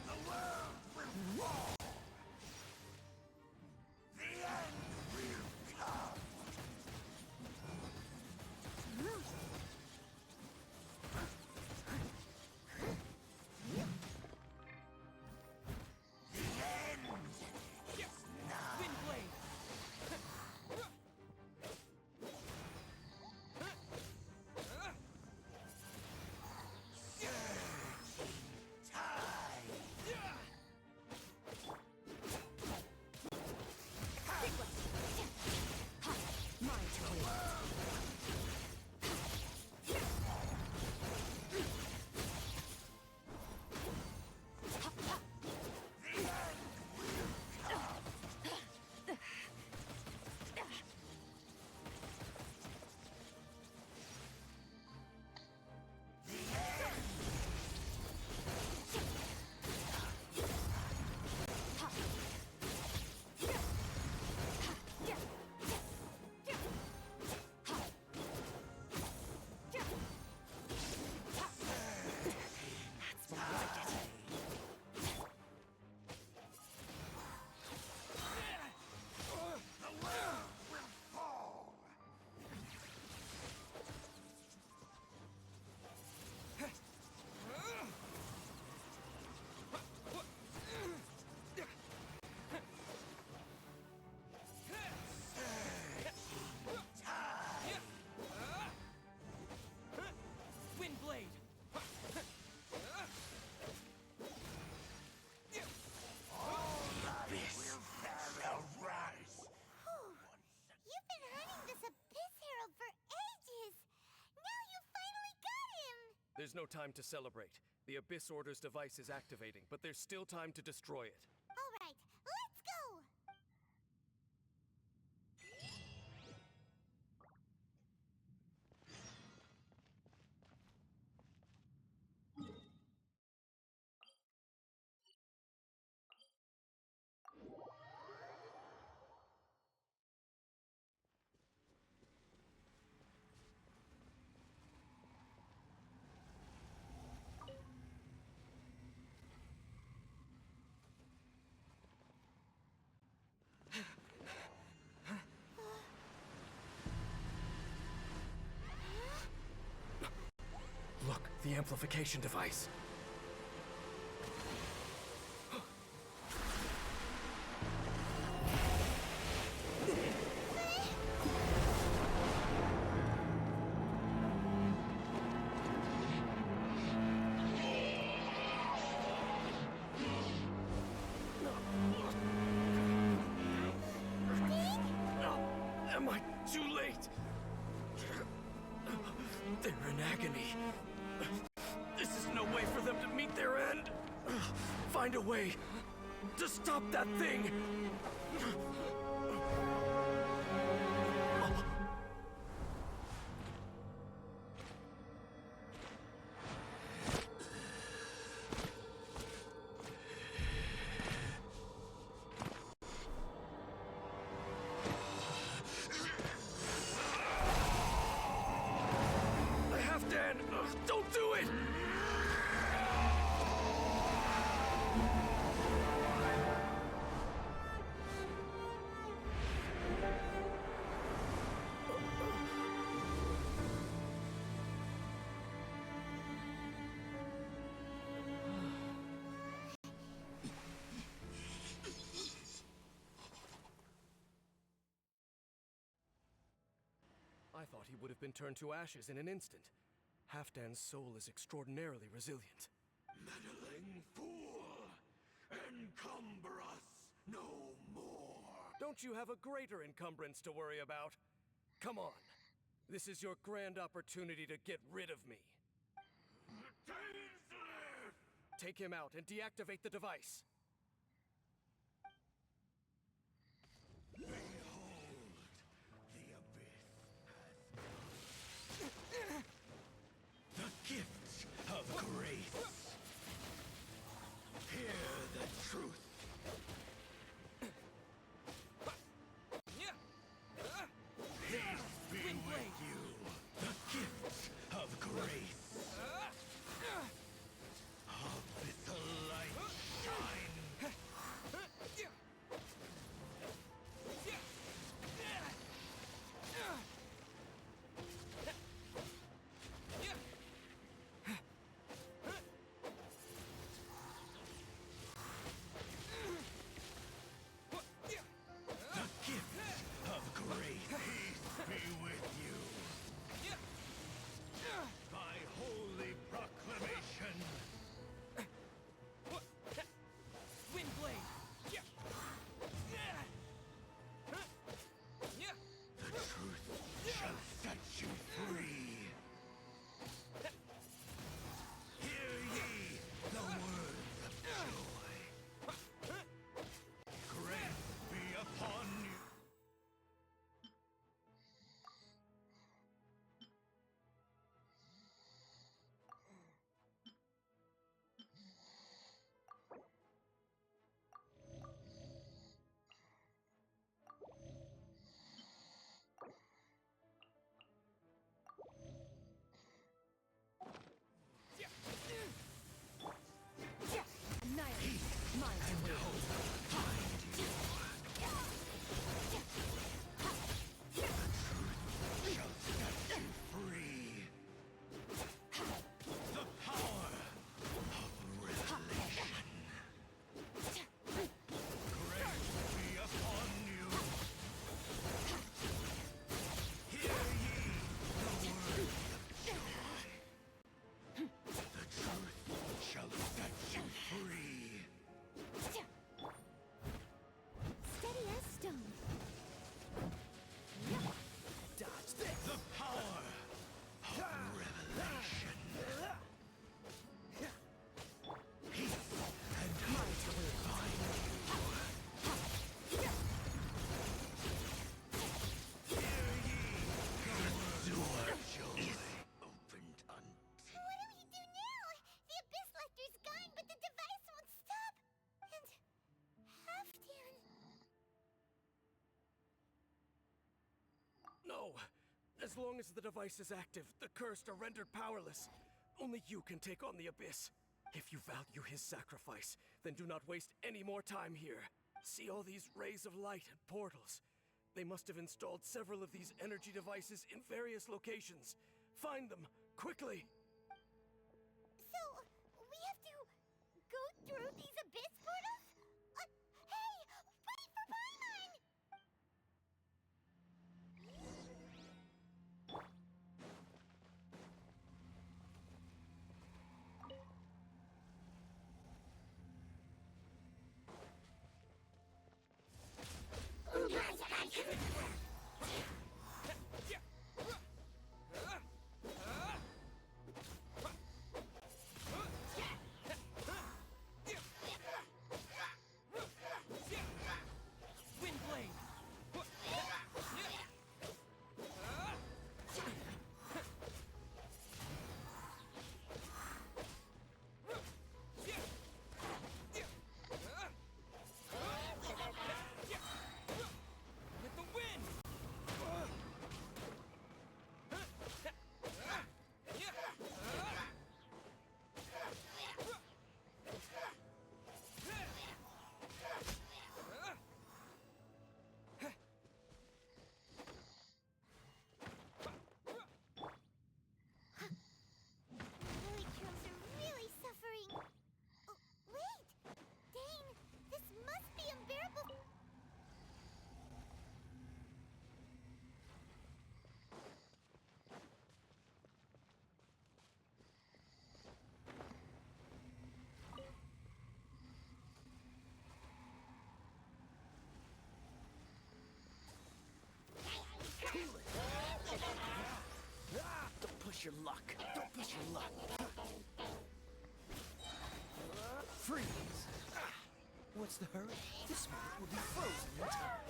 [SPEAKER 8] The world will fall. The end will come. The end is nigh.
[SPEAKER 3] Windblade!
[SPEAKER 5] You've been hunting this Abyss Herald for ages! Now you finally got him!
[SPEAKER 7] There's no time to celebrate. The Abyss Order's device is activating, but there's still time to destroy it.
[SPEAKER 5] Alright, let's go!
[SPEAKER 7] Look, the amplification device. Am I too late? They're in agony. This is no way for them to meet their end. Find a way to stop that thing. Halfdan, don't do it! I thought he would have been turned to ashes in an instant. Halfdan's soul is extraordinarily resilient.
[SPEAKER 8] Meddling fool! Encumber us no more!
[SPEAKER 7] Don't you have a greater encumbrance to worry about? Come on. This is your grand opportunity to get rid of me. Take him out and deactivate the device.
[SPEAKER 8] Behold, the abyss has come. The gift of grace. Hear the truth. Peace be with you. you free. Hear ye the words of joy. Grace be upon you.
[SPEAKER 2] Annihilate. Mine to will.
[SPEAKER 8] Shall set you free. The power of revelation. Grace be upon you. Hear ye the words of joy. The truth shall set you free.
[SPEAKER 5] Steady as stone.
[SPEAKER 8] Dodge this. The power of revelation. Peace and hope find you. Hear ye the door of joy opened unto.
[SPEAKER 5] What do we do now? The Abyss Lecter's gone, but the device won't stop. And Halfdan.
[SPEAKER 7] No! As long as the device is active, the cursed are rendered powerless. Only you can take on the Abyss. If you value his sacrifice, then do not waste any more time here. See all these rays of light and portals? They must have installed several of these energy devices in various locations. Find them, quickly!
[SPEAKER 5] So, we have to go through these Abyss portals? Hey! Wait for Paimon!
[SPEAKER 3] Windblade! With the wind!
[SPEAKER 5] The Lily Trails are really suffering. Oh, wait! Dane, this must be unbearable.
[SPEAKER 3] Don't push your luck. Don't push your luck. Freeze! What's the hurry? This moment will be frozen in time.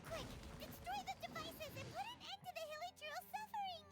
[SPEAKER 5] Quick, destroy the devices and put an end to the Hilly Trail's suffering!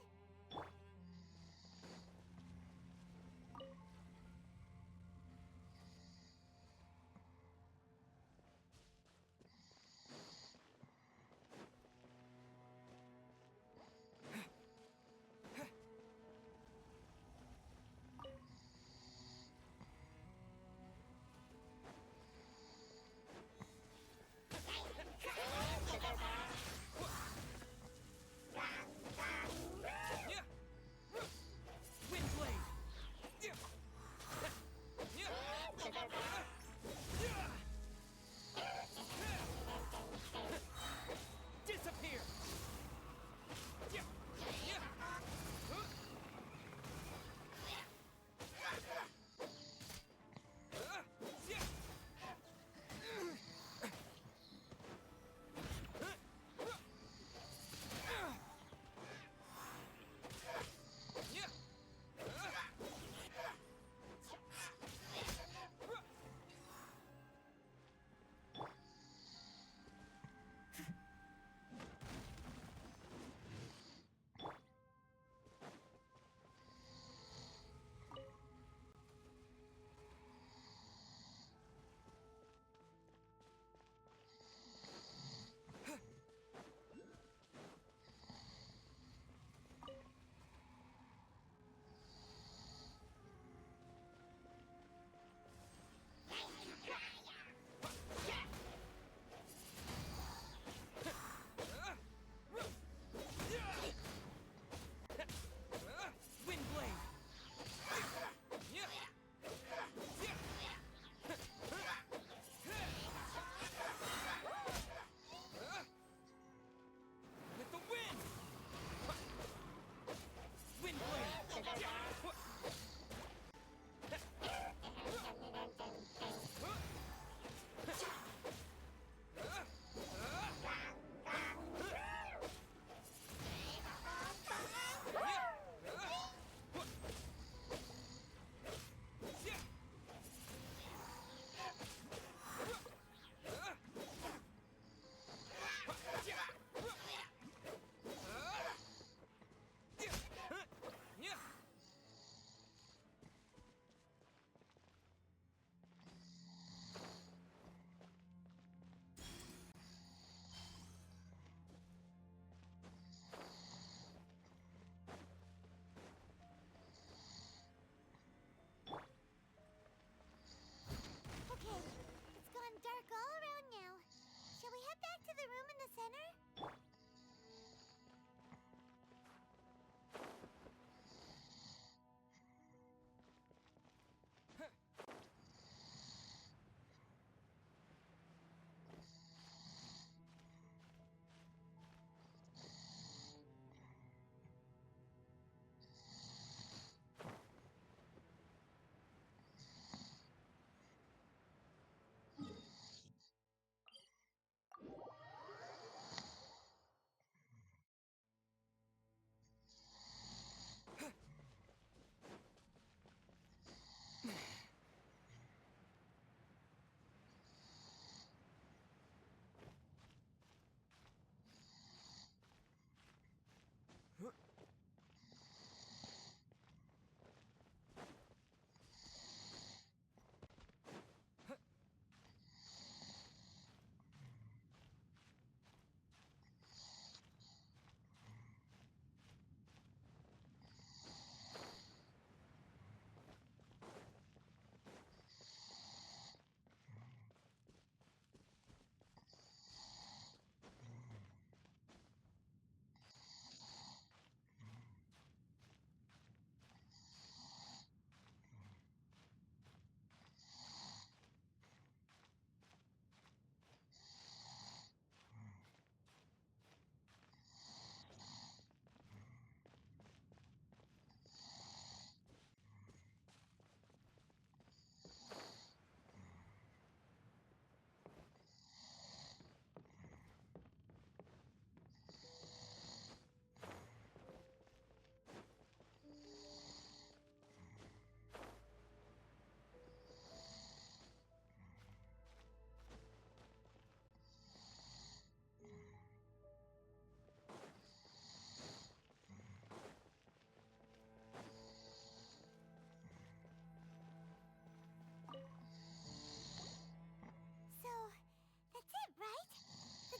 [SPEAKER 5] center?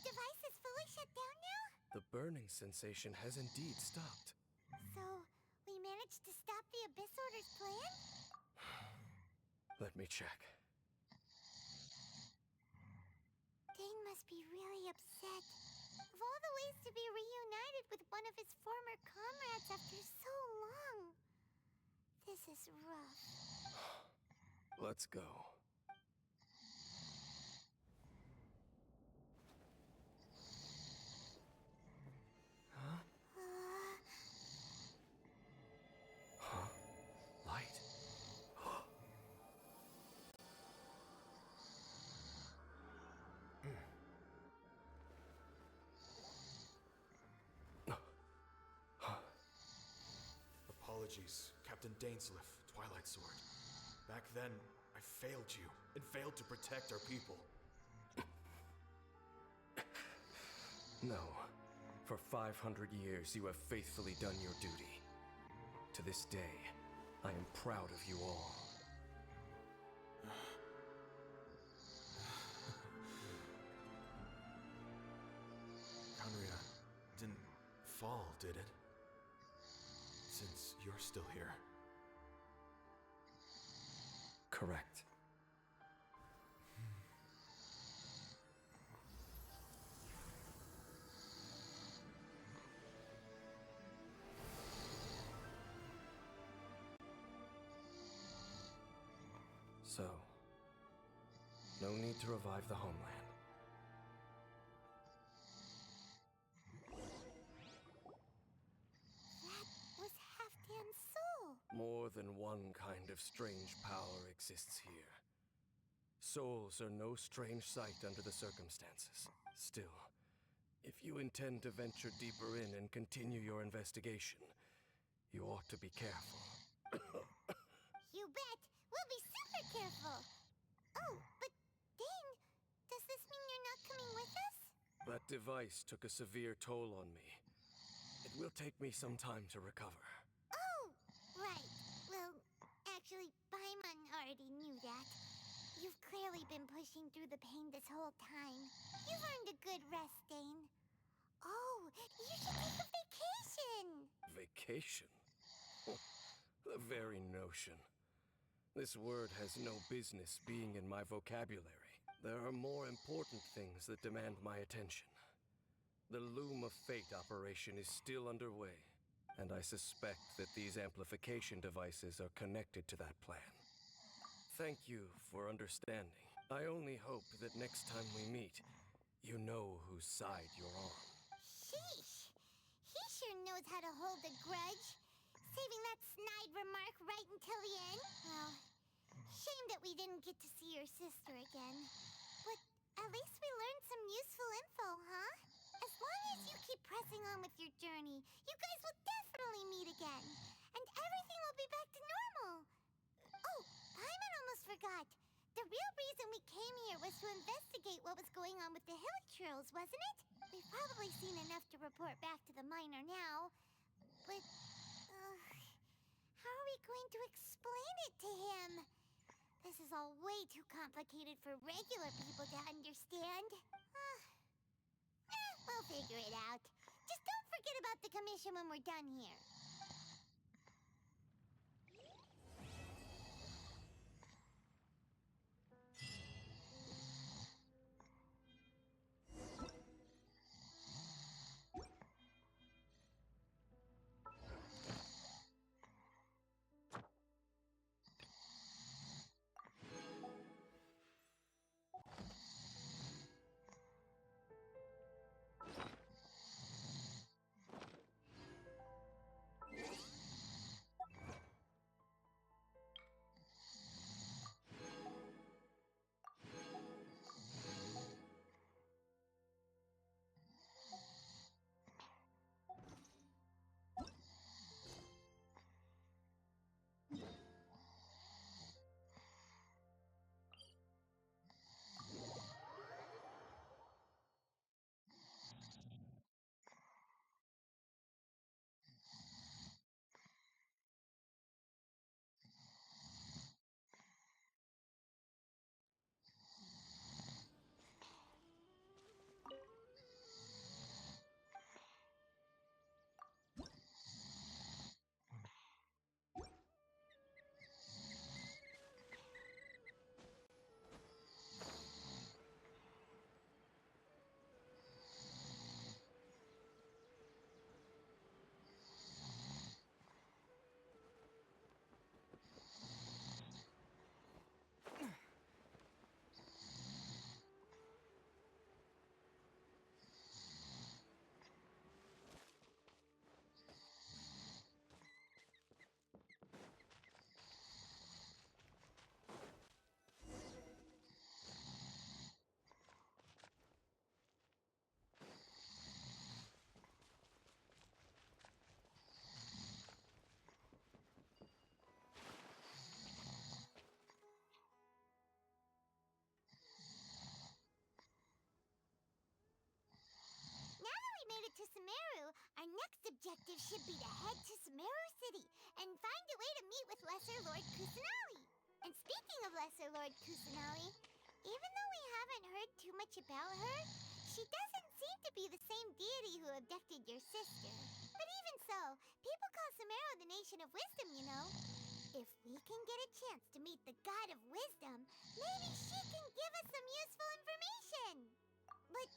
[SPEAKER 5] Device is fully shut down now?
[SPEAKER 7] The burning sensation has indeed stopped.
[SPEAKER 5] So, we managed to stop the Abyss Order's plan?
[SPEAKER 7] Let me check.
[SPEAKER 5] Dane must be really upset. Of all the ways to be reunited with one of his former comrades after so long, this is rough.
[SPEAKER 7] Let's go. Light?
[SPEAKER 10] Apologies, Captain Dainsliff, Twilight Sword. Back then, I failed you, and failed to protect our people.
[SPEAKER 7] No. For 500 years, you have faithfully done your duty. To this day, I am proud of you all.
[SPEAKER 10] Conria didn't fall, did it? Since you're still here.
[SPEAKER 7] Correct. So, no need to revive the homeland.
[SPEAKER 5] That was Halfdan's soul.
[SPEAKER 7] More than one kind of strange power exists here. Souls are no strange sight under the circumstances. Still, if you intend to venture deeper in and continue your investigation, you ought to be careful.
[SPEAKER 5] You bet! We'll be super careful! Oh, but Dane, does this mean you're not coming with us?
[SPEAKER 7] That device took a severe toll on me. It will take me some time to recover.
[SPEAKER 5] Oh, right. Well, actually, Paimon already knew that. You've clearly been pushing through the pain this whole time. You've earned a good rest, Dane. Oh, you should take a vacation!
[SPEAKER 7] Vacation? The very notion. This word has no business being in my vocabulary. There are more important things that demand my attention. The Loom of Fate operation is still underway, and I suspect that these amplification devices are connected to that plan. Thank you for understanding. I only hope that next time we meet, you know whose side you're on.
[SPEAKER 5] Sheesh! He sure knows how to hold a grudge. Saving that snide remark right until the end. Well, shame that we didn't get to see your sister again. But at least we learned some useful info, huh? As long as you keep pressing on with your journey, you guys will definitely meet again. And everything will be back to normal. Oh, Paimon almost forgot. The real reason we came here was to investigate what was going on with the Hilly wasn't it? We've probably seen enough to report back to the miner now. But, how are we going to explain it to him? This is all way too complicated for regular people to understand. We'll figure it out. Just don't forget about the commission when we're done here. Made it to Sumeru, our next objective should be to head to Sumeru City and find a way to meet with Lesser Lord Kusanali. And speaking of Lesser Lord Kusanali, even though we haven't heard too much about her, she doesn't seem to be the same deity who abducted your sister. But even so, people call Sumeru the Nation of Wisdom, you know. If we can get a chance to meet the God of Wisdom, maybe she can give us some useful information. But,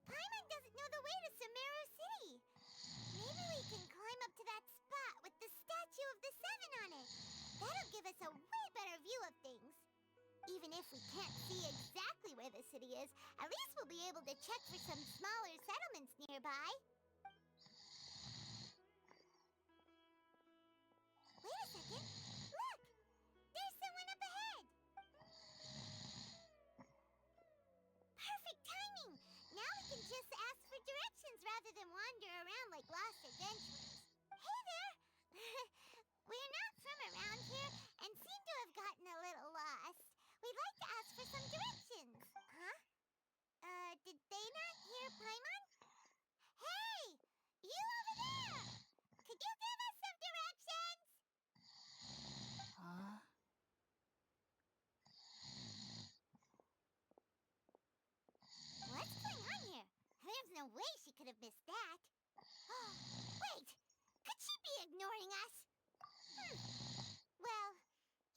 [SPEAKER 5] Paimon doesn't know the way to Sumeru City. Maybe we can climb up to that spot with the statue of the Seven on it. That'll give us a way better view of things. Even if we can't see exactly where the city is, at least we'll be able to check for some smaller settlements nearby. Wait a second. Look! There's someone up ahead! Perfect timing! Now we can just ask for directions rather than wander around like lost adventurers. Hey there! We're not from around here and seem to have gotten a little lost. We'd like to ask for some directions. Huh? Did they not hear Paimon? Hey! You over there! Could you give us some directions?
[SPEAKER 2] Huh?
[SPEAKER 5] What's going on here? There's no way she could have missed that. Wait! Could she be ignoring us? Well,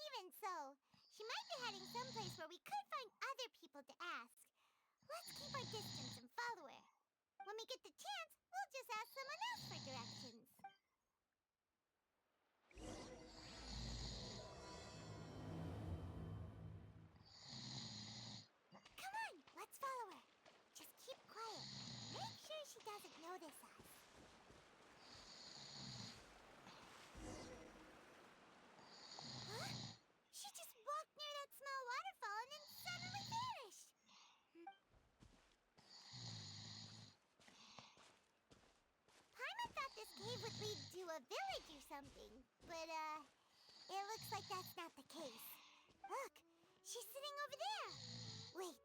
[SPEAKER 5] even so, she might be heading someplace where we could find other people to ask. Let's keep our distance and follow her. we get the chance, we'll just ask someone else for directions. Come on, let's follow her. Just keep quiet. Make sure she doesn't notice us. Huh? She just walked near that small waterfall and then suddenly vanished. Paimon thought this cave would lead to a village or something, but it looks like that's not the case. Look, she's sitting over there. Wait,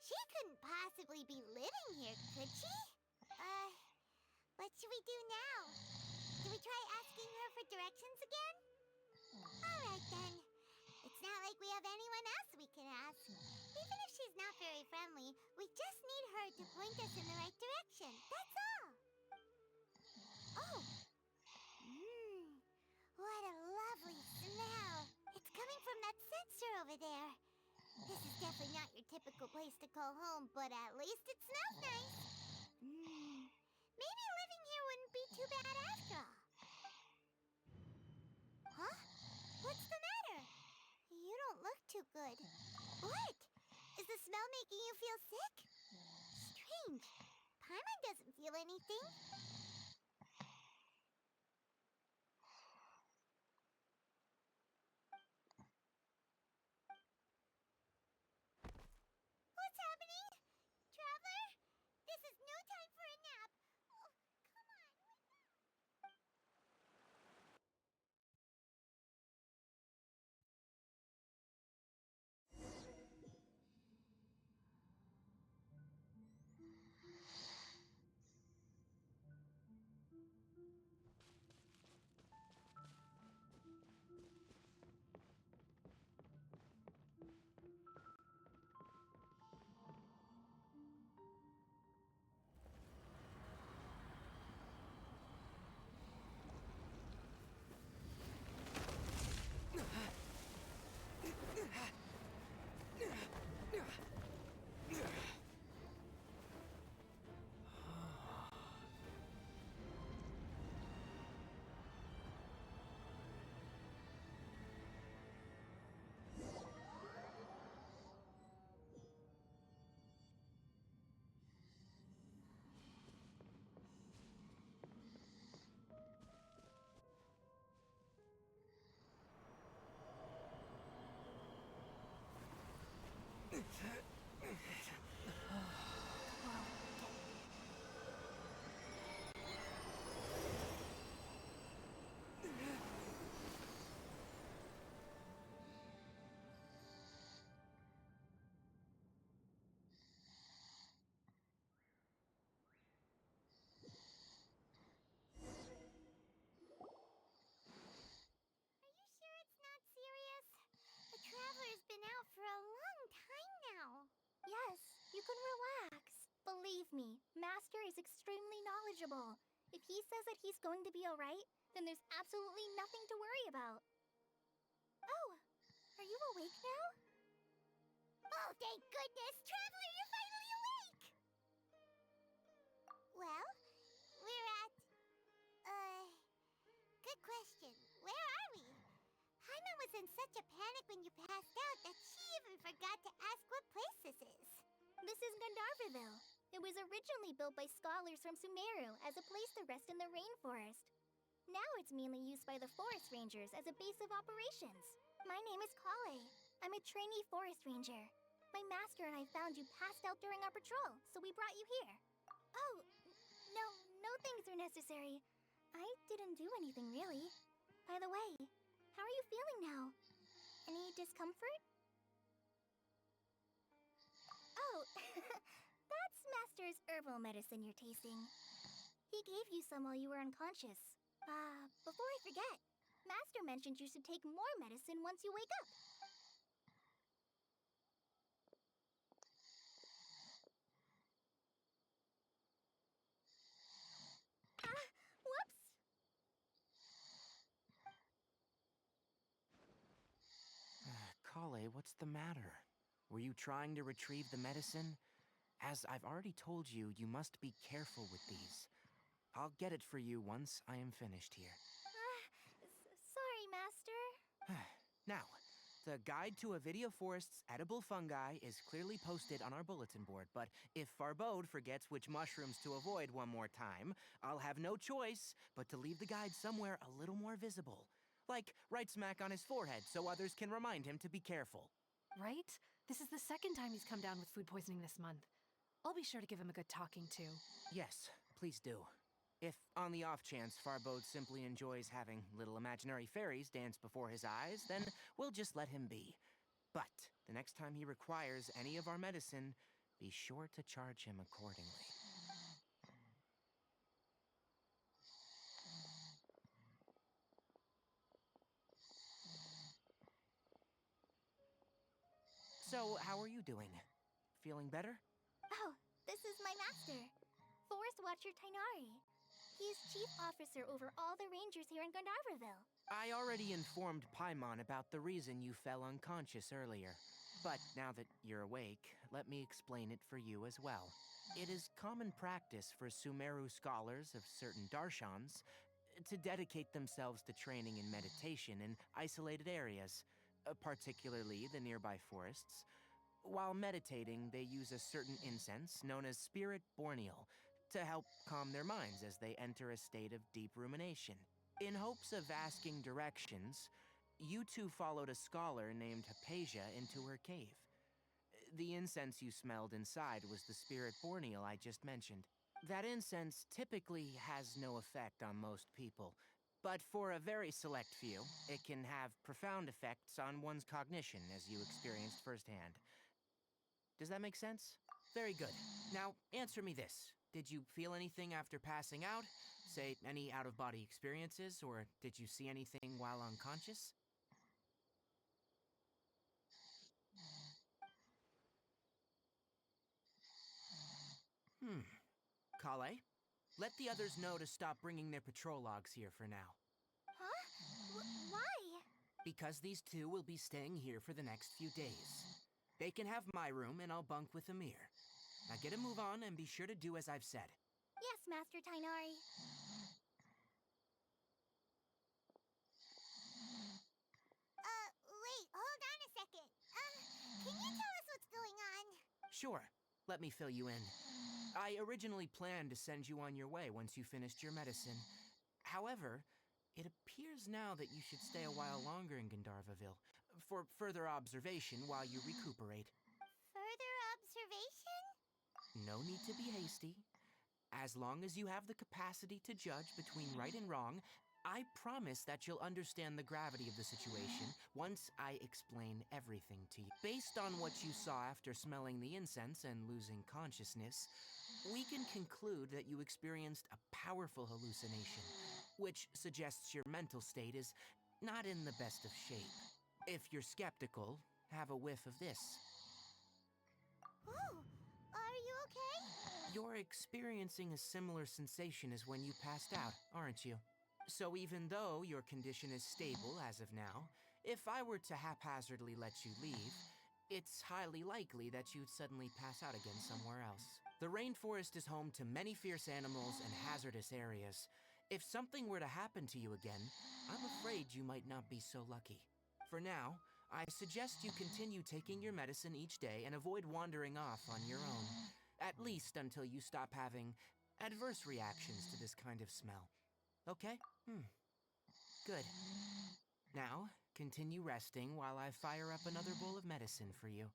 [SPEAKER 5] she couldn't possibly be living here, could she? What should we do now? Do we try asking her for directions again? Alright then. It's not like we have anyone else we can ask. Even if she's not very friendly, we just need her to point us in the right direction. That's all. Oh. What a lovely smell. It's coming from that sensor over there. This is definitely not your typical place to call home, but at least it smells nice. Maybe living here wouldn't be too bad after all. Huh? What's the matter? You don't look too good. What? Is the smell making you feel sick? Strange. Paimon doesn't feel anything. What's happening? Traveler? This is no time for a nap. Oh, come on, wake up. Are you sure it's not serious? The Traveler's been out for a long time now.
[SPEAKER 9] Yes, you can relax. Believe me, Master is extremely knowledgeable. If he says that he's going to be alright, then there's absolutely nothing to worry about. Oh, are you awake now?
[SPEAKER 5] Oh, thank goodness! Traveler, you're finally awake! Well, we're at... Good question. Where are we? Paimon was in such a panic when you passed out that she even forgot to ask what place this is.
[SPEAKER 9] This is Gandharvaville. It was originally built by scholars from Sumeru as a place to rest in the rainforest. Now it's mainly used by the forest rangers as a base of operations. My name is Kale. I'm a trainee forest ranger. My master and I found you passed out during our patrol, so we brought you here. Oh, no things are necessary. I didn't do anything really. By the way, how are you feeling now? Any discomfort? Oh, that's Master's herbal medicine you're tasting. He gave you some while you were unconscious. Before I forget, Master mentioned you should take more medicine once you wake up. Whoops!
[SPEAKER 3] Kale, what's the matter? Were you trying to retrieve the medicine?
[SPEAKER 11] As I've already told you, you must be careful with these. I'll get it for you once I am finished here.
[SPEAKER 5] Sorry, Master.
[SPEAKER 11] Now, the guide to Avidia Forest's edible fungi is clearly posted on our bulletin board, but if Farbode forgets which mushrooms to avoid one more time, I'll have no choice but to leave the guide somewhere a little more visible. Like right smack on his forehead so others can remind him to be careful.
[SPEAKER 12] Right? This is the second time he's come down with food poisoning this month. I'll be sure to give him a good talking to.
[SPEAKER 11] Yes, please do. If, on the off chance, Farbode simply enjoys having little imaginary fairies dance before his eyes, then we'll just let him be. But the next time he requires any of our medicine, be sure to charge him accordingly. So, how are you doing? Feeling better?
[SPEAKER 5] Oh, this is my master, Forest Watcher Tainari. He's chief officer over all the rangers here in Gandharvaville.
[SPEAKER 11] I already informed Paimon about the reason you fell unconscious earlier. But now that you're awake, let me explain it for you as well. It is common practice for Sumeru scholars of certain darshans to dedicate themselves to training in meditation in isolated areas, particularly the nearby forests. While meditating, they use a certain incense known as Spirit Borneal to help calm their minds as they enter a state of deep rumination. In hopes of asking directions, you two followed a scholar named Hypatia into her cave. The incense you smelled inside was the Spirit Borneal I just mentioned. That incense typically has no effect on most people, but for a very select few, it can have profound effects on one's cognition, as you experienced firsthand. Does that make sense? Very good. Now, answer me this. Did you feel anything after passing out? Say, any out-of-body experiences, or did you see anything while unconscious? Kale, let the others know to stop bringing their patrol logs here for now.
[SPEAKER 5] Huh? Why?
[SPEAKER 11] Because these two will be staying here for the next few days. They can have my room, and I'll bunk with Amir. Now get a move on, and be sure to do as I've said.
[SPEAKER 5] Yes, Master Tainari. Wait, hold on a second. Can you tell us what's going on?
[SPEAKER 11] Sure. Let me fill you in. I originally planned to send you on your way once you finished your medicine. However, it appears now that you should stay a while longer in Gandharvaville for further observation while you recuperate.
[SPEAKER 5] Further observation?
[SPEAKER 11] No need to be hasty. As long as you have the capacity to judge between right and wrong, I promise that you'll understand the gravity of the situation once I explain everything to you. Based on what you saw after smelling the incense and losing consciousness, we can conclude that you experienced a powerful hallucination, which suggests your mental state is not in the best of shape. If you're skeptical, have a whiff of this.
[SPEAKER 5] Oh, are you okay?
[SPEAKER 11] You're experiencing a similar sensation as when you passed out, aren't you? So even though your condition is stable as of now, if I were to haphazardly let you leave, it's highly likely that you'd suddenly pass out again somewhere else. The rainforest is home to many fierce animals and hazardous areas. If something were to happen to you again, I'm afraid you might not be so lucky. For now, I suggest you continue taking your medicine each day and avoid wandering off on your own, at least until you stop having adverse reactions to this kind of smell. Okay? Good. Now, continue resting while I fire up another bowl of medicine for you.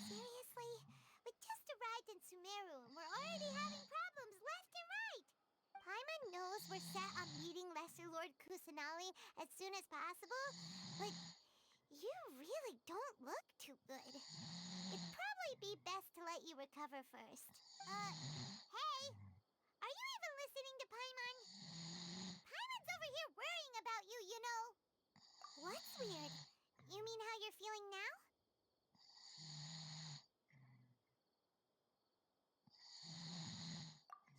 [SPEAKER 5] Seriously? We just arrived in Sumeru and we're already having problems left and right! Paimon knows we're set on meeting Lesser Lord Kusanali as soon as possible, but you really don't look too good. It'd probably be best to let you recover first. Hey! Are you even listening to Paimon? Paimon's over here worrying about you, you know. What's weird? You mean how you're feeling now?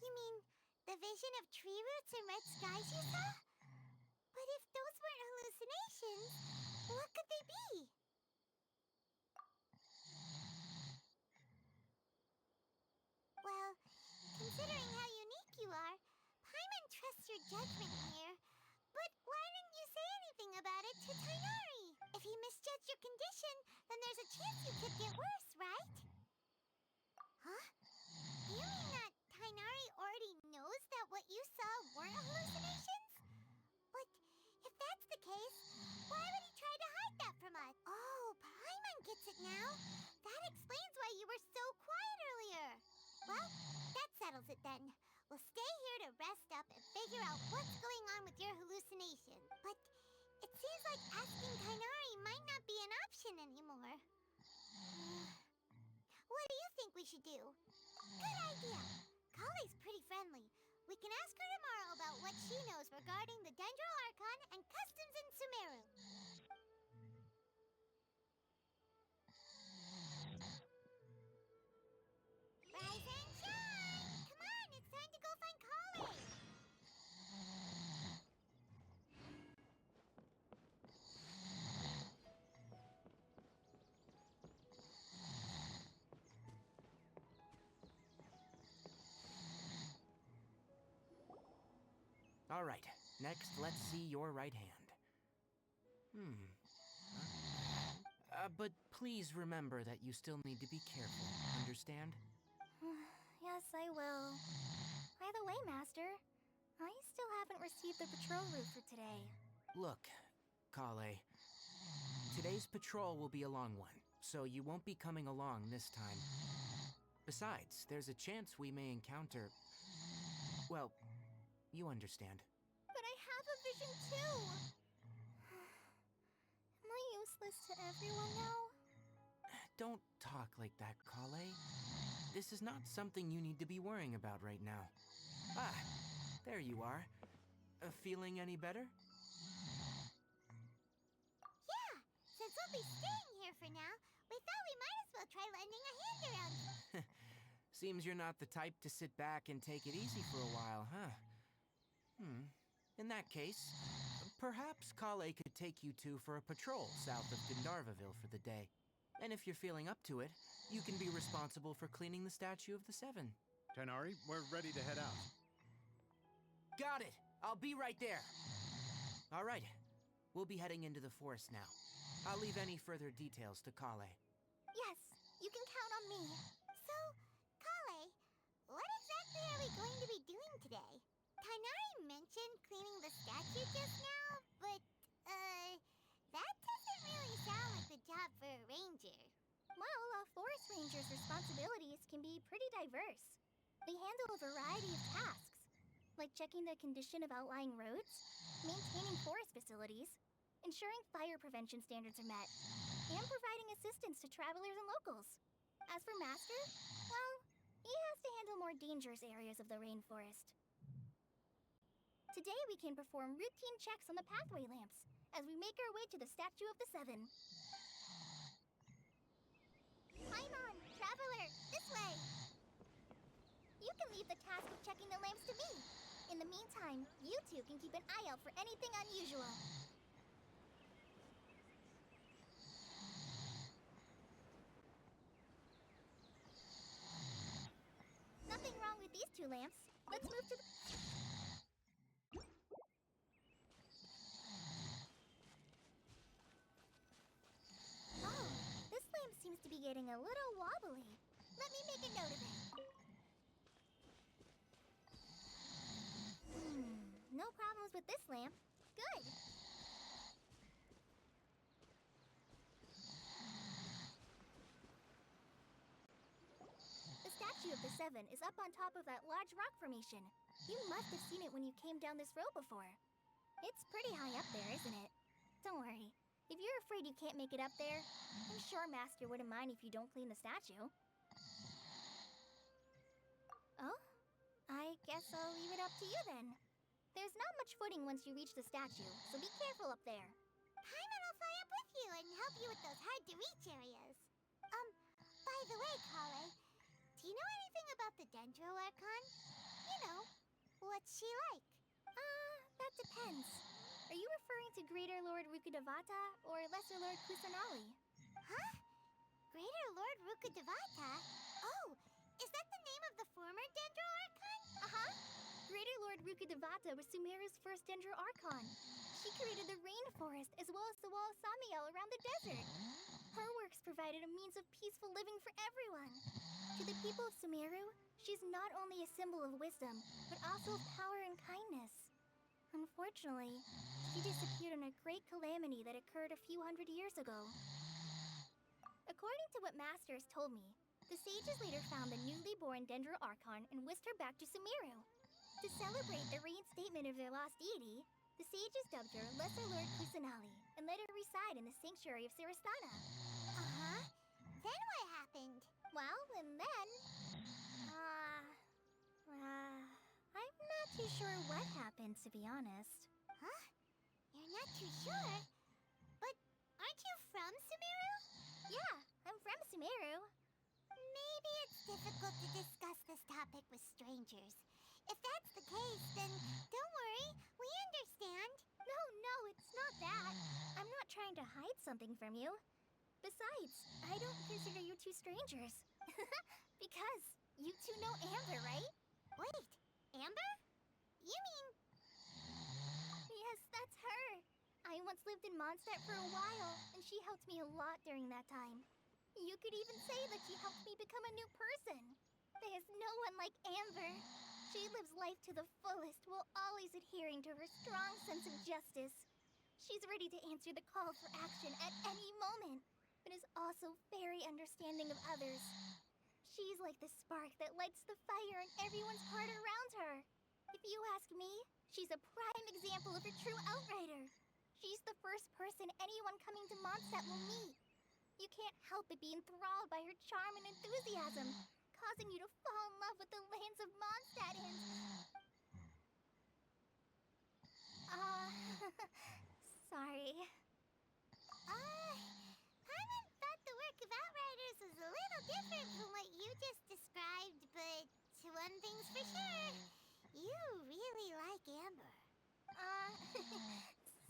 [SPEAKER 5] You mean the vision of tree roots and red skies you saw? But if those weren't hallucinations, what could they be? judgment here, but why didn't you say anything about it to Tainari? If he misjudged your condition, then there's a chance you could get worse, right? Huh? Do you mean that Tainari already knows that what you saw weren't hallucinations? But if that's the case, why would he try to hide that from us? Oh, Paimon gets it now. That explains why you were so quiet earlier. Well, that settles it then. We'll stay here to rest up and figure out what's going on with your hallucination. But it seems like asking Kainari might not be an option anymore. What do you think we should do? Good idea. Kale's pretty friendly. We can ask her tomorrow about what she knows regarding the Dendro Archon and customs in Sumeru. Rise and shine! Come on, it's time to go find Kale!
[SPEAKER 11] All right, next let's see your right hand. But please remember that you still need to be careful, understand?
[SPEAKER 9] Yes, I will. By the way, Master, I still haven't received the patrol route for today.
[SPEAKER 11] Look, Kale, today's patrol will be a long one, so you won't be coming along this time. Besides, there's a chance we may encounter... well, you understand.
[SPEAKER 9] But I have a vision too! Am I useless to everyone now?
[SPEAKER 11] Don't talk like that, Kale. This is not something you need to be worrying about right now. Ah, there you are. Feeling any better?
[SPEAKER 5] Yeah, since we'll be staying here for now, we thought we might as well try lending a hand around.
[SPEAKER 11] Seems you're not the type to sit back and take it easy for a while, huh? In that case, perhaps Kale could take you two for a patrol south of Gandharvaville for the day. And if you're feeling up to it, you can be responsible for cleaning the statue of the Seven.
[SPEAKER 4] Tainari, we're ready to head out.
[SPEAKER 11] Got it! I'll be right there! Alright, we'll be heading into the forest now. I'll leave any further details to Kale.
[SPEAKER 9] Yes, you can count on me.
[SPEAKER 5] So, Kale, what exactly are we going to be doing today? Tainari mentioned cleaning the statue just now, but, that doesn't really sound like the job for a ranger.
[SPEAKER 9] Well, a forest ranger's responsibilities can be pretty diverse. They handle a variety of tasks, like checking the condition of outlying roads, maintaining forest facilities, ensuring fire prevention standards are met, and providing assistance to travelers and locals. As for Master, well, he has to handle more dangerous areas of the rainforest. Today we can perform routine checks on the pathway lamps as we make our way to the Statue of the Seven. Paimon, Traveler, this way! You can leave the task of checking the lamps to me. In the meantime, you two can keep an eye out for anything unusual. Nothing wrong with these two lamps. Let's move to the... Oh, this lamp seems to be getting a little wobbly. Let me make a note of it. No problems with this lamp. Good. The Statue of the Seven is up on top of that large rock formation. You must have seen it when you came down this road before. It's pretty high up there, isn't it? Don't worry. If you're afraid you can't make it up there, I'm sure Master wouldn't mind if you don't clean the statue. Oh? I guess I'll leave it up to you then. There's not much footing once you reach the statue, so be careful up there.
[SPEAKER 5] Paimon will fly up with you and help you with those hard-to-reach areas. By the way, Kale, do you know anything about the Dendro Archon? You know, what's she like?
[SPEAKER 9] That depends. Are you referring to Greater Lord Rukkhadevata or Lesser Lord Kusanali?
[SPEAKER 5] Huh? Greater Lord Rukkhadevata? Oh, is that the name of the former Dendro Archon?
[SPEAKER 9] Uh-huh. Greater Lord
[SPEAKER 5] Lord Rukkhadevata was Sumeru's first Dendro Archon. She created the rainforest as well as the wall of Samiel around the desert. Her works provided a means of peaceful living for everyone. To the people of Sumeru, she's not only a symbol of wisdom, but also of power and kindness. Unfortunately, she disappeared in a great calamity that occurred a few hundred years ago. According to what Masters told me, the sages later found the newly born Dendro Archon and whisked her back to Sumeru. To celebrate the reinstatement of their lost deity, the sages dubbed her Lesser Lord Kusanali and let her reside in the sanctuary of Sarastana.
[SPEAKER 13] Uh-huh. Then what happened?
[SPEAKER 5] Well, and then... I'm not too sure what happened, to be honest.
[SPEAKER 13] Huh? You're not too sure? But aren't you from Sumeru?
[SPEAKER 5] Yeah, I'm from Sumeru.
[SPEAKER 13] Maybe it's difficult to discuss this topic with strangers. If that's the case, then don't worry, we understand.
[SPEAKER 5] No, it's not that. I'm not trying to hide something from you. Besides, I don't consider you two strangers. Because you two know Amber, right?
[SPEAKER 13] Wait, Amber? You mean...
[SPEAKER 5] Yes, that's her. I once lived in Mondstadt for a while, and she helped me a lot during that time. You could even say that she helped me become a new person. There's no one like Amber. She lives life to the fullest while always adhering to her strong sense of justice. She's ready to answer the call for action at any moment, but is also very understanding of others. She's like the spark that lights the fire in everyone's heart around her. If you ask me, she's a prime example of a true outrider. She's the first person anyone coming to Mondstadt will meet. You can't help but be enthralled by her charm and enthusiasm, causing you to fall in love with the lands of Mondstadt and... Sorry.
[SPEAKER 13] Paimon thought the work of Outriders was a little different from what you just described, but one thing's for sure, you really like Amber.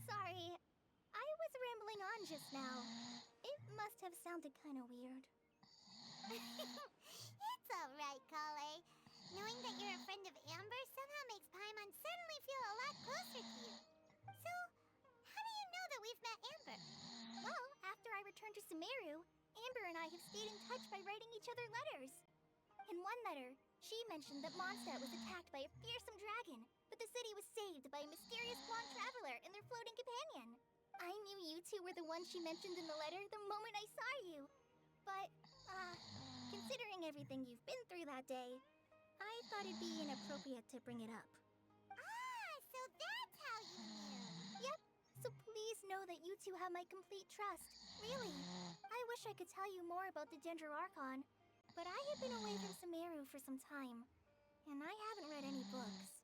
[SPEAKER 5] Sorry. I was rambling on just now. It must have sounded kind of weird.
[SPEAKER 13] It's alright, Kale. Knowing that you're a friend of Amber somehow makes Paimon suddenly feel a lot closer to you. So, how do you know that we've met Amber?
[SPEAKER 5] Well, after I returned to Sumeru, Amber and I have stayed in touch by writing each other letters. In one letter, she mentioned that Mondstadt was attacked by a fearsome dragon, but the city was saved by a mysterious blonde traveler and their floating companion. I knew you two were the ones she mentioned in the letter the moment I saw you. But, considering everything you've been through that day, I thought it'd be inappropriate to bring it up.
[SPEAKER 13] So that's how you knew.
[SPEAKER 5] Yep, so please know that you two have my complete trust. Really. I wish I could tell you more about the Dendro Archon, but I have been away from Sumeru for some time, and I haven't read any books.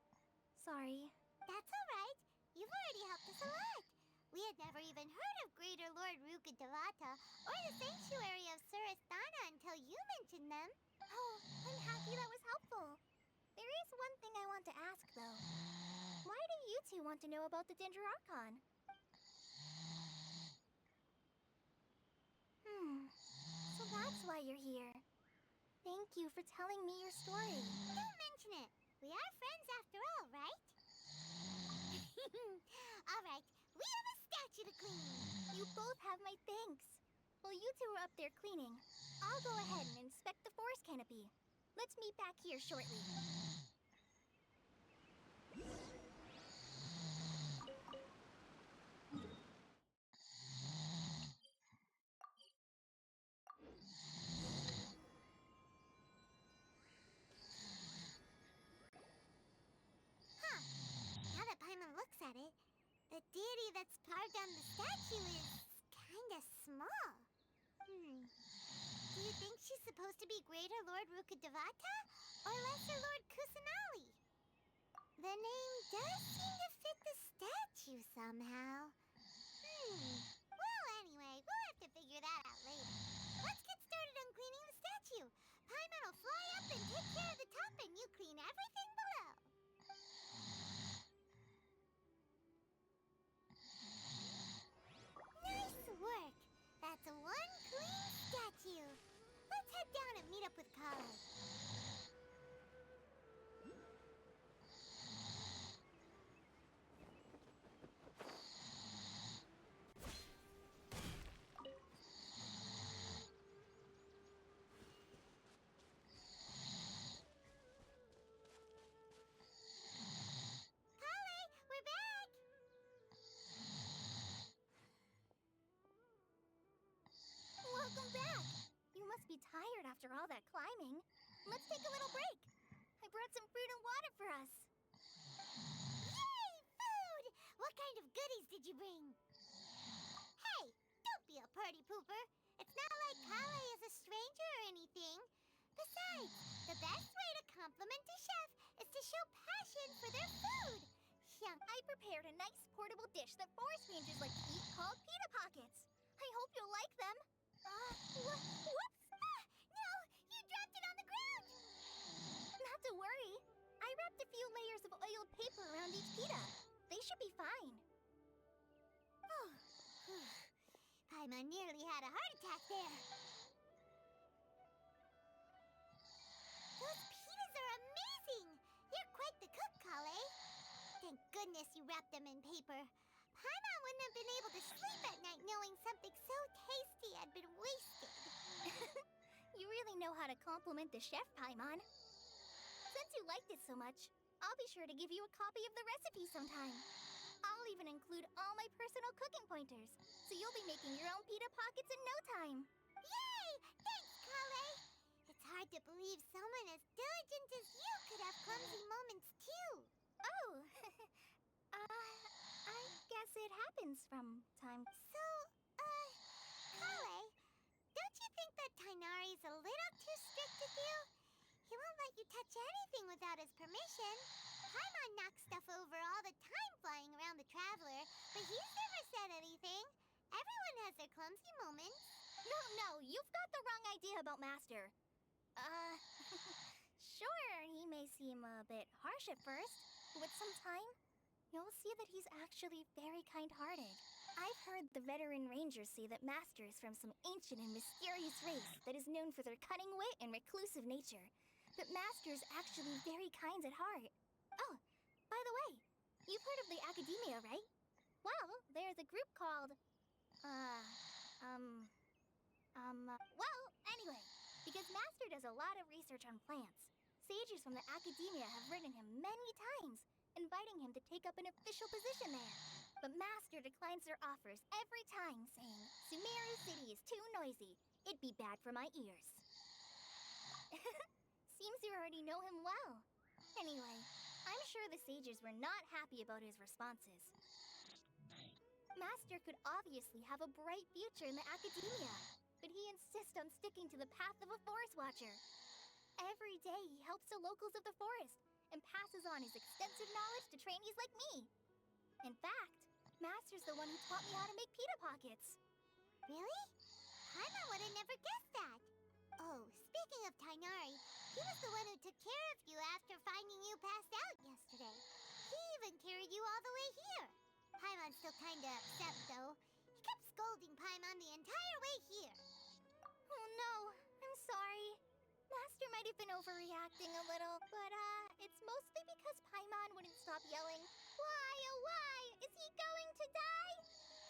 [SPEAKER 5] Sorry.
[SPEAKER 13] That's alright. You've already helped us a lot. We had never even heard of Greater Lord Rukkhadevata or the Sanctuary of Surasthana until you mentioned them.
[SPEAKER 5] Oh, I'm happy that was helpful. There is one thing I want to ask, though. Why do you two want to know about the Dendro Archon? So that's why you're here. Thank you for telling me your story.
[SPEAKER 13] Don't mention it. We are friends after all, right? Alright, we have a statue to clean.
[SPEAKER 5] You both have my thanks. While you two are up there cleaning, I'll go ahead and inspect the forest canopy. Let's meet back here shortly.
[SPEAKER 13] Now that Paimon looks at it, the deity that's carved on the statue is kinda small. Do you think she's supposed to be Greater Lord Rukkhadevata or Lesser Lord Kusanali? The name does seem to fit the statue somehow. Well, anyway, we'll have to figure that out later. Let's get started on cleaning the statue. Paimon will fly up and take care of the top, and you clean everything below. Nice work! That's one clean statue. Let's head down and meet up with Kale. after all that climbing. Let's take a little break. I brought some fruit and water for us. Yay! Food! What kind of goodies did you bring? Hey, don't be a party pooper. It's not like Kale is a stranger or anything. Besides, the best way to compliment a chef is to show passion for their food. Yeah, I prepared a nice portable dish that forest rangers like to eat called pita pockets. I hope you'll like them. Whoops! Ah, no, you dropped it on the ground. Not to worry. I wrapped a few layers of oiled paper around each pita. They should be fine. Oh, Paimon nearly had a heart attack there. Those pitas are amazing! You're quite the cook, Kale. Thank goodness you wrapped them in paper. Paimon wouldn't have been able to sleep at night knowing something so tasty had been wasted. You really know how to compliment the chef, Paimon. Since you liked it so much, I'll be sure to give you a copy of the recipe sometime. I'll even include all my personal cooking pointers, so you'll be making your own pita pockets in no time. Yay! Thanks, Kale! It's hard to believe someone as diligent as you could have clumsy moments too. Oh, I guess it happens from time. So, Kale, don't you think that Tighnari's a little too strict with you? He won't let you touch anything without his permission. Paimon knocks stuff over all the time flying around the Traveler, but he's never said anything. Everyone has their clumsy moments. No, you've got the wrong idea about Master. Sure, he may seem a bit harsh at first, but with some time, you'll see that he's actually very kind-hearted. I've heard the veteran rangers say that Master is from some ancient and mysterious race that is known for their cunning wit and reclusive nature. But Master's actually very kind at heart. Oh, by the way, you've heard of the Academia, right? Well, there's a group called, well, anyway, because Master does a lot of research on plants, sages from the Academia have written him many times, inviting him to take up an official position there. But Master declines their offers every time, saying, Sumeru City is too noisy. It'd be bad for my ears. Seems you already know him well. Anyway, I'm sure the sages were not happy about his responses. Master could obviously have a bright future in the Academia, but he insists on sticking to the path of a forest watcher. Every day he helps the locals of the forest and passes on his extensive knowledge to trainees like me. In fact, Master's the one who taught me how to make pita pockets. Really? Paimon would have never guessed that. Oh, speaking of Tighnari, he was the one who took care of you after finding you passed out yesterday. He even carried you all the way here. Paimon's still kinda upset, though. He kept scolding Paimon the entire way here. Oh no, I'm sorry. Master might have been overreacting a little, but it's mostly because Paimon wouldn't stop yelling, Why, oh why, is he going to die?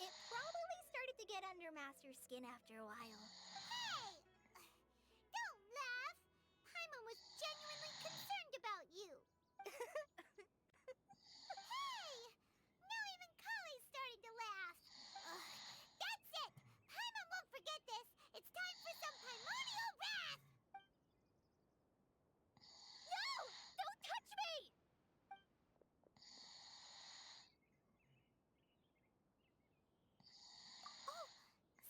[SPEAKER 13] It probably started to get under Master's skin after a while. Hey! Don't laugh! Paimon was genuinely concerned about you. Hey! Now even Kale's starting to laugh. That's it! Paimon won't forget this! It's time for some Paimonial wrath! No! Don't touch me! Oh,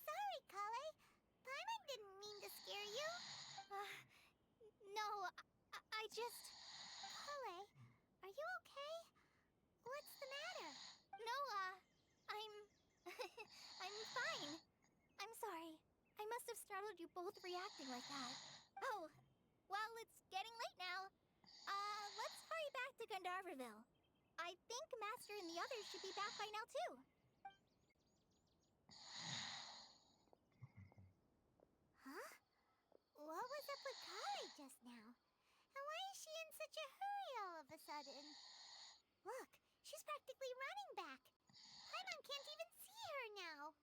[SPEAKER 13] sorry, Kale. Paimon didn't mean to scare you. No, I just... Kale, are you okay? What's the matter? No, I'm... I'm fine. I'm sorry. I must have startled you both reacting like that. Oh, well, it's getting late now. Let's hurry back to Gandharville. I think Master and the others should be back by now, too. Huh? What was up with Kale just now? And why is she in such a hurry all of a sudden? Look, she's practically running back. Paimon can't even see her now.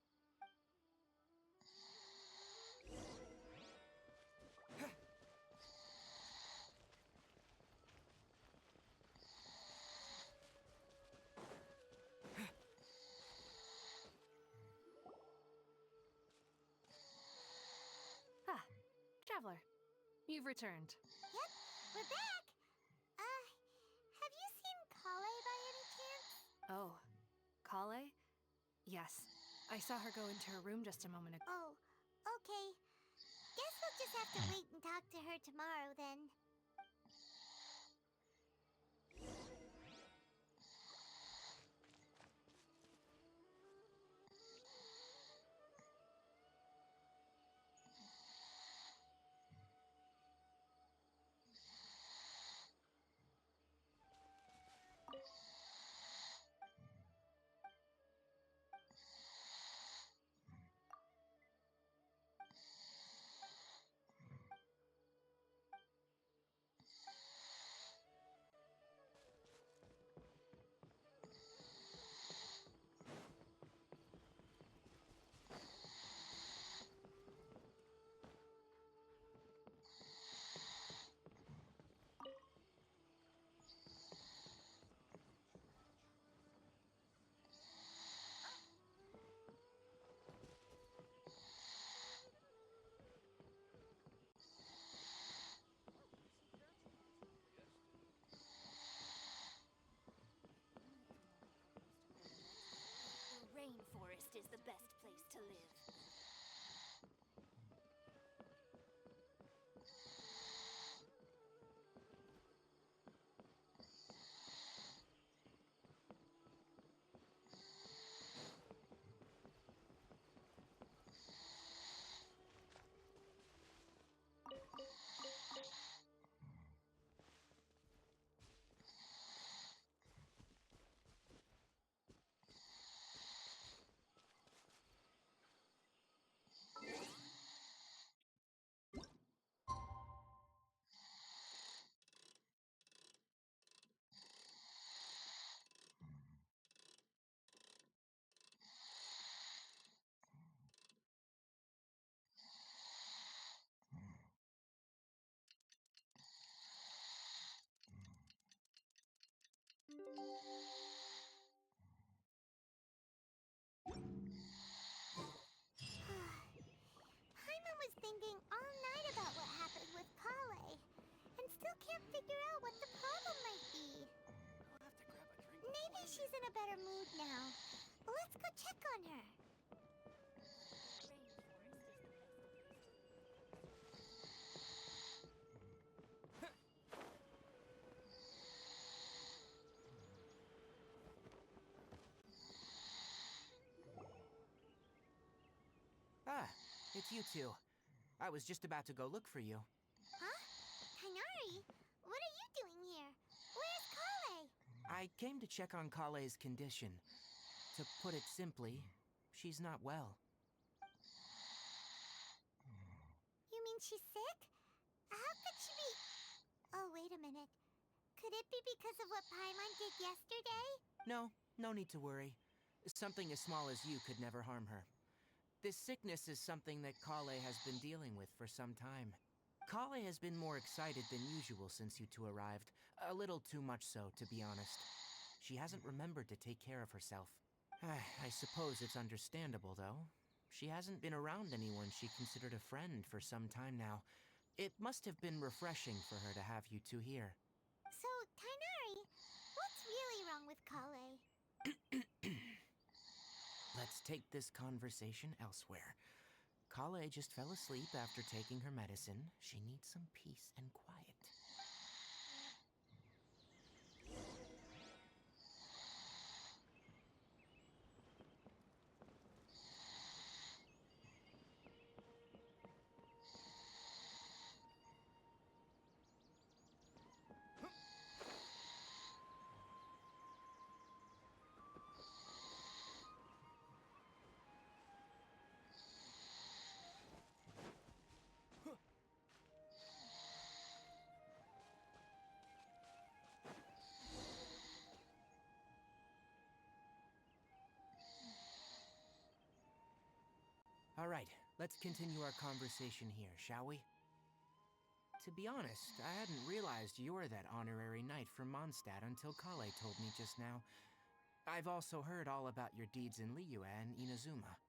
[SPEAKER 12] Ah, Traveler, You've returned.
[SPEAKER 5] Yep, we're back. Have you seen Kale by any chance?
[SPEAKER 12] Oh, Kale? Yes. I saw her go into her room just a moment ago.
[SPEAKER 5] Oh, okay. Guess we'll just have to wait and talk to her tomorrow then.
[SPEAKER 2] The rainforest is the best place to live.
[SPEAKER 5] Paimon was thinking all night about what happened with Kale, and still can't figure out what the problem might be. Maybe she's in a better mood now. Let's go check on her.
[SPEAKER 11] Ah, it's you two. I was just about to go look for you.
[SPEAKER 5] Huh? Kainari? What are you doing here? Where's Kale?
[SPEAKER 11] I came to check on Kale's condition. To put it simply, she's not well.
[SPEAKER 5] You mean she's sick? How could she be... Oh, wait a minute. Could it be because of what Paimon did yesterday?
[SPEAKER 11] No, no need to worry. Something as small as you could never harm her. This sickness is something that Kale has been dealing with for some time. Kale has been more excited than usual since you two arrived. A little too much so, to be honest. She hasn't remembered to take care of herself. I suppose it's understandable, though. She hasn't been around anyone she considered a friend for some time now. It must have been refreshing for her to have you two here.
[SPEAKER 5] So, Kainari, what's really wrong with Kale?
[SPEAKER 11] Let's take this conversation elsewhere. Kale just fell asleep after taking her medicine. She needs some peace and quiet. All right, let's continue our conversation here, shall we? To be honest, I hadn't realized you're that honorary knight from Mondstadt until Kale told me just now. I've also heard all about your deeds in Liyue and Inazuma.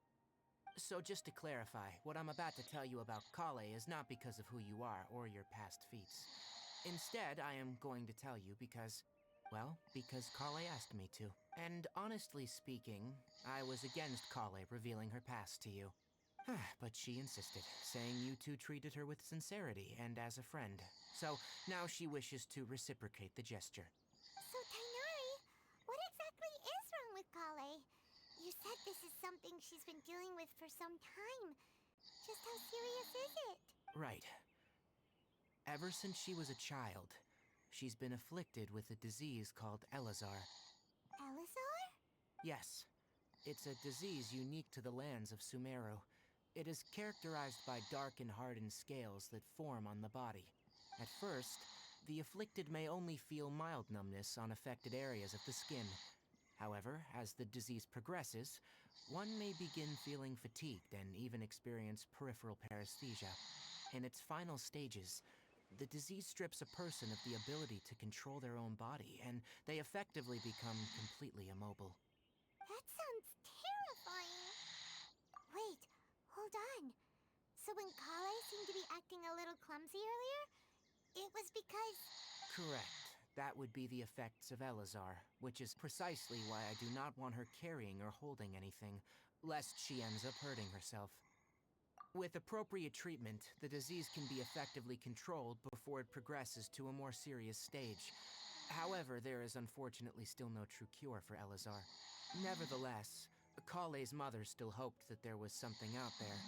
[SPEAKER 11] So just to clarify, what I'm about to tell you about Kale is not because of who you are or your past feats. Instead, I am going to tell you because, well, because Kale asked me to. And honestly speaking, I was against Kale revealing her past to you. But she insisted, saying you two treated her with sincerity and as a friend. So now she wishes to reciprocate the gesture.
[SPEAKER 13] So, Tainari, what exactly is wrong with Kale? You said this is something she's been dealing with for some time. Just how serious is it?
[SPEAKER 11] Right. Ever since she was a child, she's been afflicted with a disease called Elazar.
[SPEAKER 13] Elazar?
[SPEAKER 11] Yes, it's a disease unique to the lands of Sumeru. It is characterized by dark and hardened scales that form on the body. At first, the afflicted may only feel mild numbness on affected areas of the skin. However, as the disease progresses, one may begin feeling fatigued and even experience peripheral paresthesia. In its final stages, the disease strips a person of the ability to control their own body, and they effectively become completely immobile.
[SPEAKER 13] That sounds terrifying. Wait, hold on. So when Kale seemed to be acting a little clumsy earlier, it was because...
[SPEAKER 11] Correct. That would be the effects of Elazar, which is precisely why I do not want her carrying or holding anything, lest she ends up hurting herself. With appropriate treatment, the disease can be effectively controlled before it progresses to a more serious stage. However, there is unfortunately still no true cure for Elazar. Nevertheless, Kale's mother still hoped that there was something out there.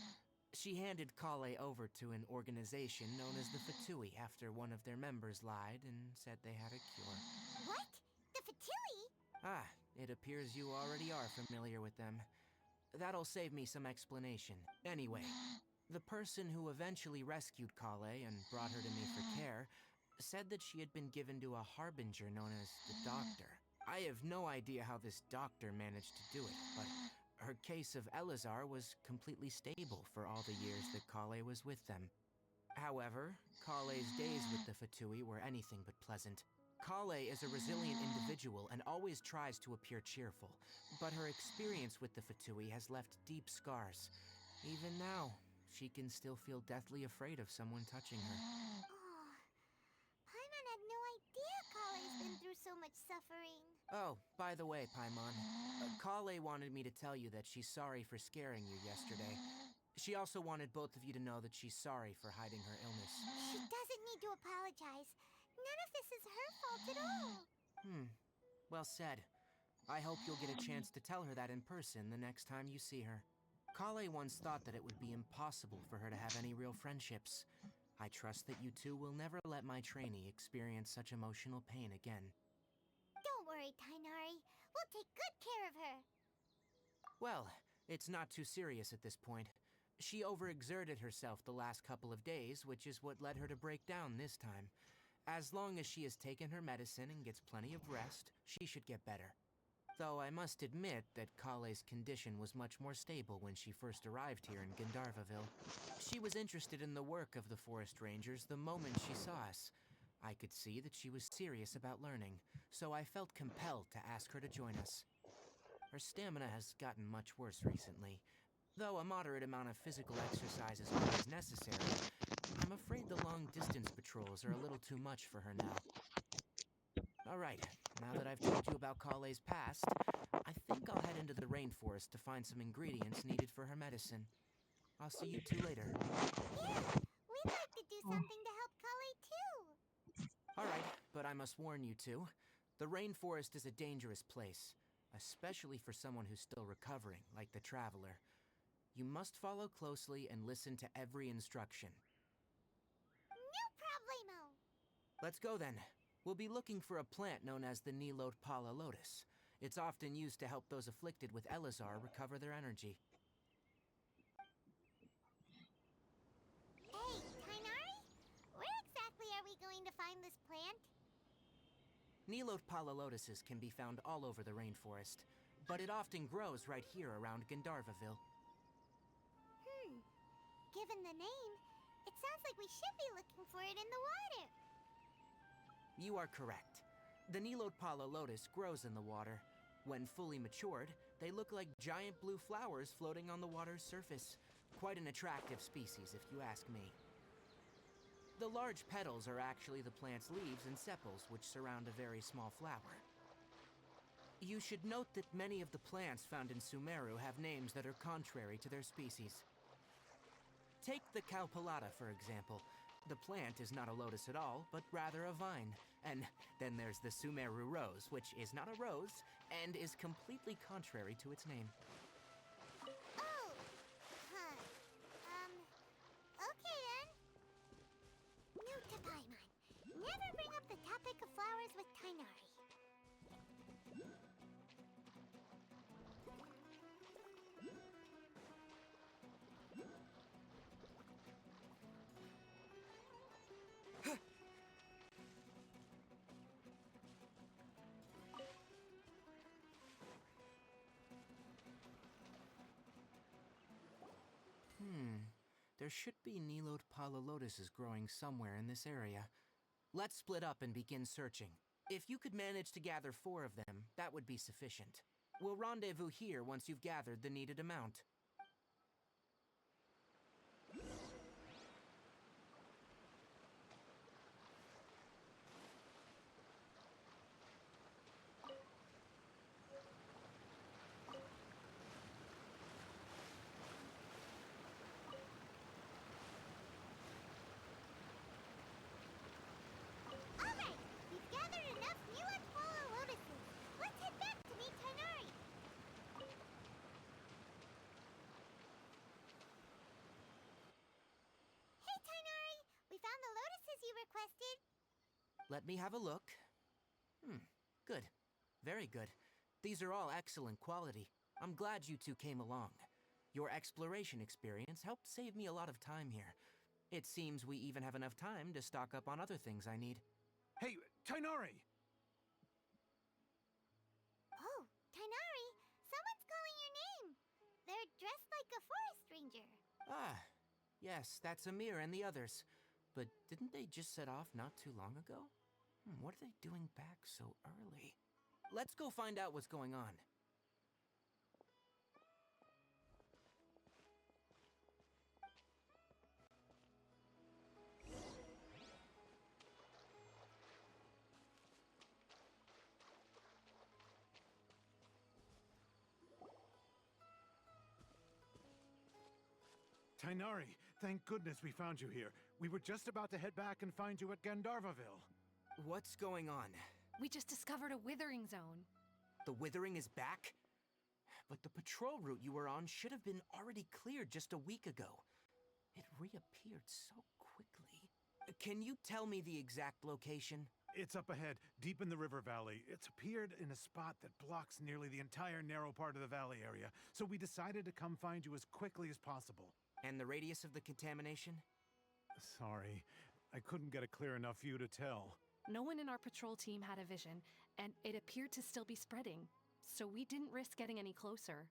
[SPEAKER 11] She handed Kale over to an organization known as the Fatui after one of their members lied and said they had a cure.
[SPEAKER 13] What? The Fatui?
[SPEAKER 11] Ah, it appears you already are familiar with them. That'll save me some explanation. Anyway, the person who eventually rescued Kale and brought her to me for care said that she had been given to a harbinger known as the Doctor. I have no idea how this doctor managed to do it, but her case of Elazar was completely stable for all the years that Kale was with them. However, Kale's days with the Fatui were anything but pleasant. Kale is a resilient individual and always tries to appear cheerful, but her experience with the Fatui has left deep scars. Even now, she can still feel deathly afraid of someone touching her.
[SPEAKER 13] Oh, Paimon had no idea Kale's been through so much suffering.
[SPEAKER 11] Oh, by the way, Paimon, Kale wanted me to tell you that she's sorry for scaring you yesterday. She also wanted both of you to know that she's sorry for hiding her illness.
[SPEAKER 13] She doesn't need to apologize. None of this is her fault at all.
[SPEAKER 11] Well said. I hope you'll get a chance to tell her that in person the next time you see her. Kale once thought that it would be impossible for her to have any real friendships. I trust that you two will never let my trainee experience such emotional pain again.
[SPEAKER 13] Don't worry, Tainari. We'll take good care of her.
[SPEAKER 11] Well, it's not too serious at this point. She overexerted herself the last couple of days, which is what led her to break down this time. As long as she has taken her medicine and gets plenty of rest, she should get better. Though I must admit that Kale's condition was much more stable when she first arrived here in Gandharvaville. She was interested in the work of the forest rangers the moment she saw us. I could see that she was serious about learning, so I felt compelled to ask her to join us. Her stamina has gotten much worse recently. Though a moderate amount of physical exercise is always necessary, I'm afraid the long-distance patrols are a little too much for her now. Alright, now that I've told you about Kale's past, I think I'll head into the rainforest to find some ingredients needed for her medicine. I'll see you two later.
[SPEAKER 13] Yeah, we'd like to do something to help Kale too.
[SPEAKER 11] Alright, but I must warn you two. The rainforest is a dangerous place, especially for someone who's still recovering, like the Traveler. You must follow closely and listen to every instruction.
[SPEAKER 13] No problemo.
[SPEAKER 11] Let's go then. We'll be looking for a plant known as the Nilot Pala Lotus. It's often used to help those afflicted with Elazar recover their energy.
[SPEAKER 13] Hey, Tainari? Where exactly are we going to find this plant?
[SPEAKER 11] Nilot Pala Lotuses can be found all over the rainforest, but it often grows right here around Gandharvaville.
[SPEAKER 13] Given the name, it sounds like we should be looking for it in the water.
[SPEAKER 11] You are correct. The Nilot Pala Lotus grows in the water. When fully matured, They look like giant blue flowers floating on the water's surface. Quite an attractive species, if you ask me. The large petals are actually the plant's leaves and sepals, which surround a very small flower. You should note that many of the plants found in Sumeru have names that are contrary to their species. Take the Cowpelata, for example. The plant is not a lotus at all, but rather a vine. And then there's the Sumeru rose, which is not a rose, and is completely contrary to its name.
[SPEAKER 5] Oh! Huh. Okay then. Note to Paimon. Never bring up the topic of flowers with Tainari.
[SPEAKER 11] There should be Nilode Pala lotuses growing somewhere in this area. Let's split up and begin searching. If you could manage to gather 4 of them, that would be sufficient. We'll rendezvous here once you've gathered the needed amount.
[SPEAKER 5] Alright! We've gathered enough Nilode Pala lotuses. Let's head back to meet Tainari. Hey Tainari! We found the lotuses you requested.
[SPEAKER 11] Let me have a look. Good. Very good. These are all excellent quality. I'm glad you two came along. Your exploration experience helped save me a lot of time here. It seems we even have enough time to stock up on other things I need.
[SPEAKER 4] Hey, Tainari!
[SPEAKER 5] Oh, Tainari! Someone's calling your name. They're dressed like a forest ranger.
[SPEAKER 11] Ah, yes, that's Amir and the others. But didn't they just set off not too long ago? What are they doing back so early? Let's go find out what's going on.
[SPEAKER 4] Tainari, thank goodness we found you here. We were just about to head back and find you at Gandharvaville.
[SPEAKER 11] What's going on?
[SPEAKER 12] We just discovered a withering zone.
[SPEAKER 11] The withering is back? But the patrol route you were on should have been already cleared just a week ago. It reappeared so quickly. Can you tell me the exact location?
[SPEAKER 4] It's up ahead, deep in the river valley. It's appeared in a spot that blocks nearly the entire narrow part of the valley area, so we decided to come find you as quickly as possible.
[SPEAKER 11] And the radius of the contamination?
[SPEAKER 4] Sorry, I couldn't get a clear enough view to tell.
[SPEAKER 12] No one in our patrol team had a vision, and it appeared to still be spreading. So we didn't risk getting any closer.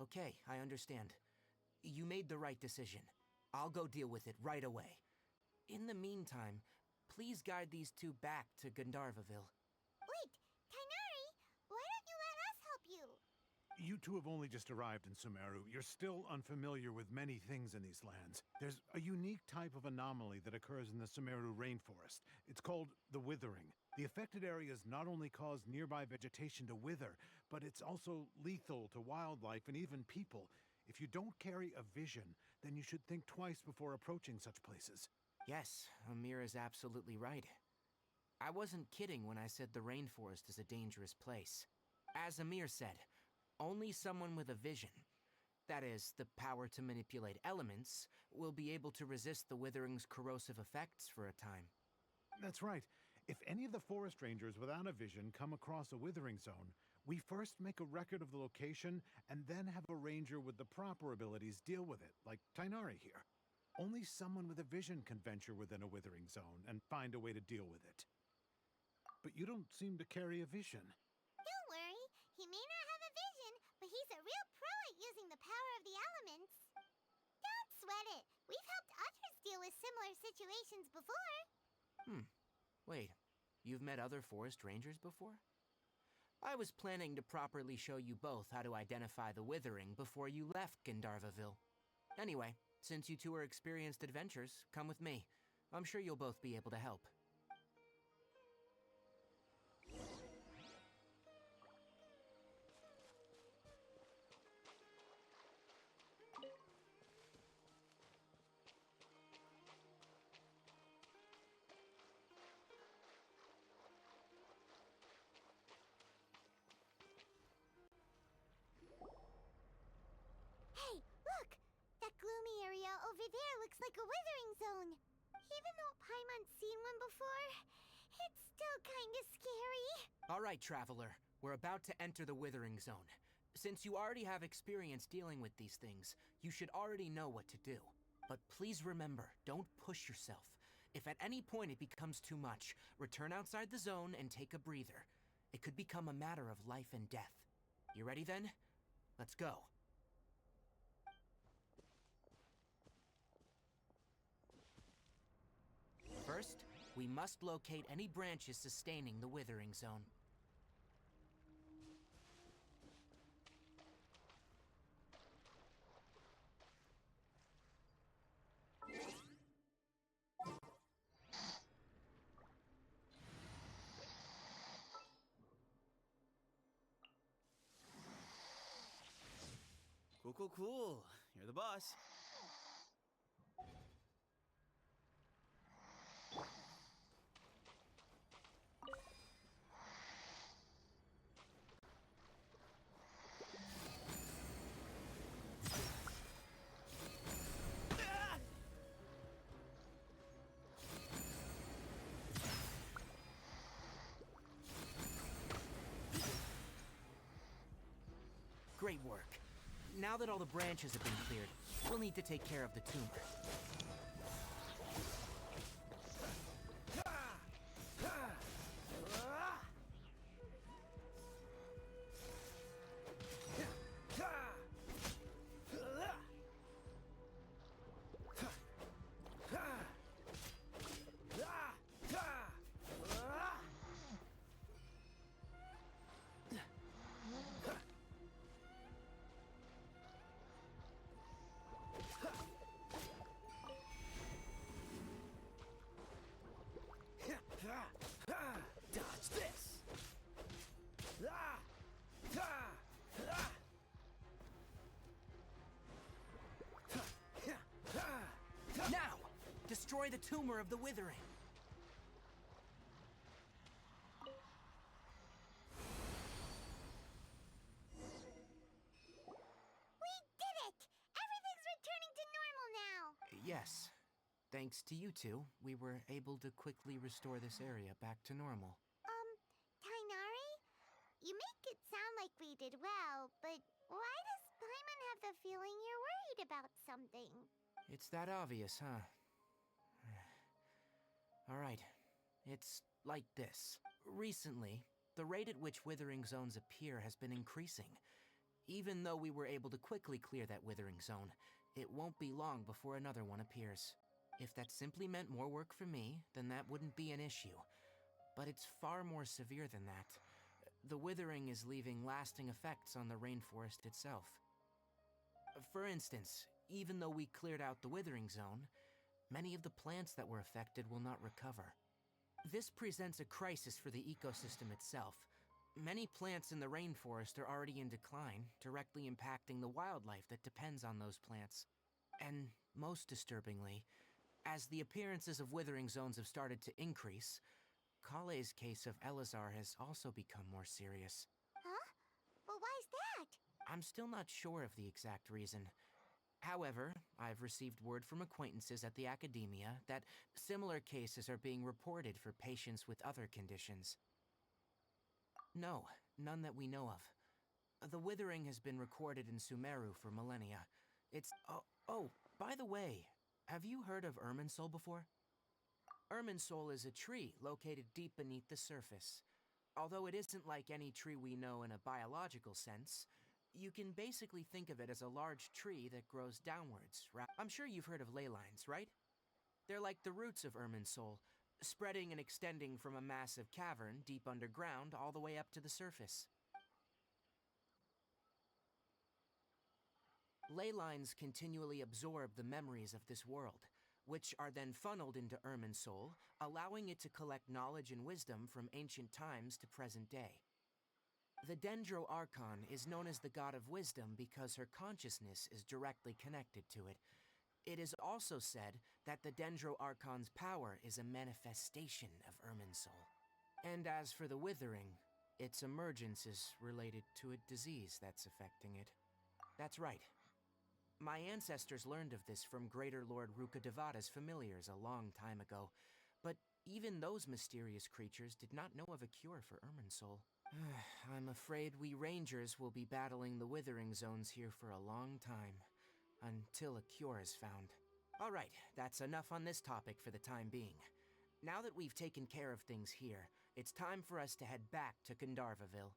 [SPEAKER 11] Okay, I understand. You made the right decision. I'll go deal with it right away. In the meantime, please guide these two back to Gandharvaville.
[SPEAKER 5] Wait, Tainari! Why don't you let us help you?
[SPEAKER 4] You two have only just arrived in Sumeru. You're still unfamiliar with many things in these lands. There's a unique type of anomaly that occurs in the Sumeru rainforest. It's called the withering. The affected areas not only cause nearby vegetation to wither, but it's also lethal to wildlife and even people. If you don't carry a vision, then you should think twice before approaching such places.
[SPEAKER 11] Yes, Amir is absolutely right. I wasn't kidding when I said the rainforest is a dangerous place. As Amir said, only someone with a vision, that is, the power to manipulate elements, will be able to resist the withering's corrosive effects for a time.
[SPEAKER 4] That's right. If any of the forest rangers without a vision come across a withering zone, we first make a record of the location and then have a ranger with the proper abilities deal with it, like Tainari here. Only someone with a vision can venture within a withering zone and find a way to deal with it. But you don't seem to carry a vision.
[SPEAKER 5] Don't worry, he may not have a vision, but he's a real pro at using the power of the elements. Don't sweat it. We've helped others deal with similar situations before.
[SPEAKER 11] Wait, you've met other forest rangers before? I was planning to properly show you both how to identify the Withering before you left Gandharvaville. Anyway, since you two are experienced adventurers, come with me. I'm sure you'll both be able to help.
[SPEAKER 5] Hey, look! That gloomy area over there looks like a withering zone. Even though Paimon's seen one before, it's still kinda scary.
[SPEAKER 11] Alright, Traveler. We're about to enter the Withering Zone. Since you already have experience dealing with these things, you should already know what to do. But please remember, don't push yourself. If at any point it becomes too much, return outside the zone and take a breather. It could become a matter of life and death. You ready then? Let's go. First, we must locate any branches sustaining the Withering Zone.
[SPEAKER 14] Cool. You're the boss.
[SPEAKER 11] Great work. Now that all the branches have been cleared, we'll need to take care of the tumor.
[SPEAKER 3] Dodge this!
[SPEAKER 11] Now! Destroy the tumor of the Withering!
[SPEAKER 5] We did it! Everything's returning to normal now!
[SPEAKER 11] Yes. Thanks to you two, we were able to quickly restore this area back to normal.
[SPEAKER 5] Tainari? You make it sound like we did well, but why does Paimon have the feeling you're worried about something?
[SPEAKER 11] It's that obvious, huh? Alright. It's like this. Recently, the rate at which Withering Zones appear has been increasing. Even though we were able to quickly clear that Withering Zone, it won't be long before another one appears. If that simply meant more work for me, then that wouldn't be an issue. But it's far more severe than that. The Withering is leaving lasting effects on the rainforest itself. For instance, even though we cleared out the Withering Zone, many of the plants that were affected will not recover. This presents a crisis for the ecosystem itself. Many plants in the rainforest are already in decline, directly impacting the wildlife that depends on those plants. And most disturbingly, as the appearances of Withering Zones have started to increase, Kale's case of Elazar has also become more serious.
[SPEAKER 5] Huh? But why's that?
[SPEAKER 11] I'm still not sure of the exact reason. However, I've received word from acquaintances at the academia that similar cases are being reported for patients with other conditions. No, none that we know of. The Withering has been recorded in Sumeru for millennia. It's... Oh, by the way, have you heard of Irminsul before? Irminsul is a tree located deep beneath the surface. Although it isn't like any tree we know in a biological sense, you can basically think of it as a large tree that grows downwards. I'm sure you've heard of ley lines, right? They're like the roots of Irminsul, spreading and extending from a massive cavern deep underground all the way up to the surface. Ley lines continually absorb the memories of this world, which are then funneled into Irminsul, allowing it to collect knowledge and wisdom from ancient times to present day. The Dendro Archon is known as the God of Wisdom because her consciousness is directly connected to it. It is also said that the Dendro Archon's power is a manifestation of Irminsul. And as for the Withering, its emergence is related to a disease that's affecting it. That's right. My ancestors learned of this from Greater Lord Rukkhadevata's familiars a long time ago, but even those mysterious creatures did not know of a cure for Irminsul. I'm afraid we Rangers will be battling the Withering Zones here for a long time, until a cure is found. Alright, that's enough on this topic for the time being. Now that we've taken care of things here, it's time for us to head back to Gandharvaville.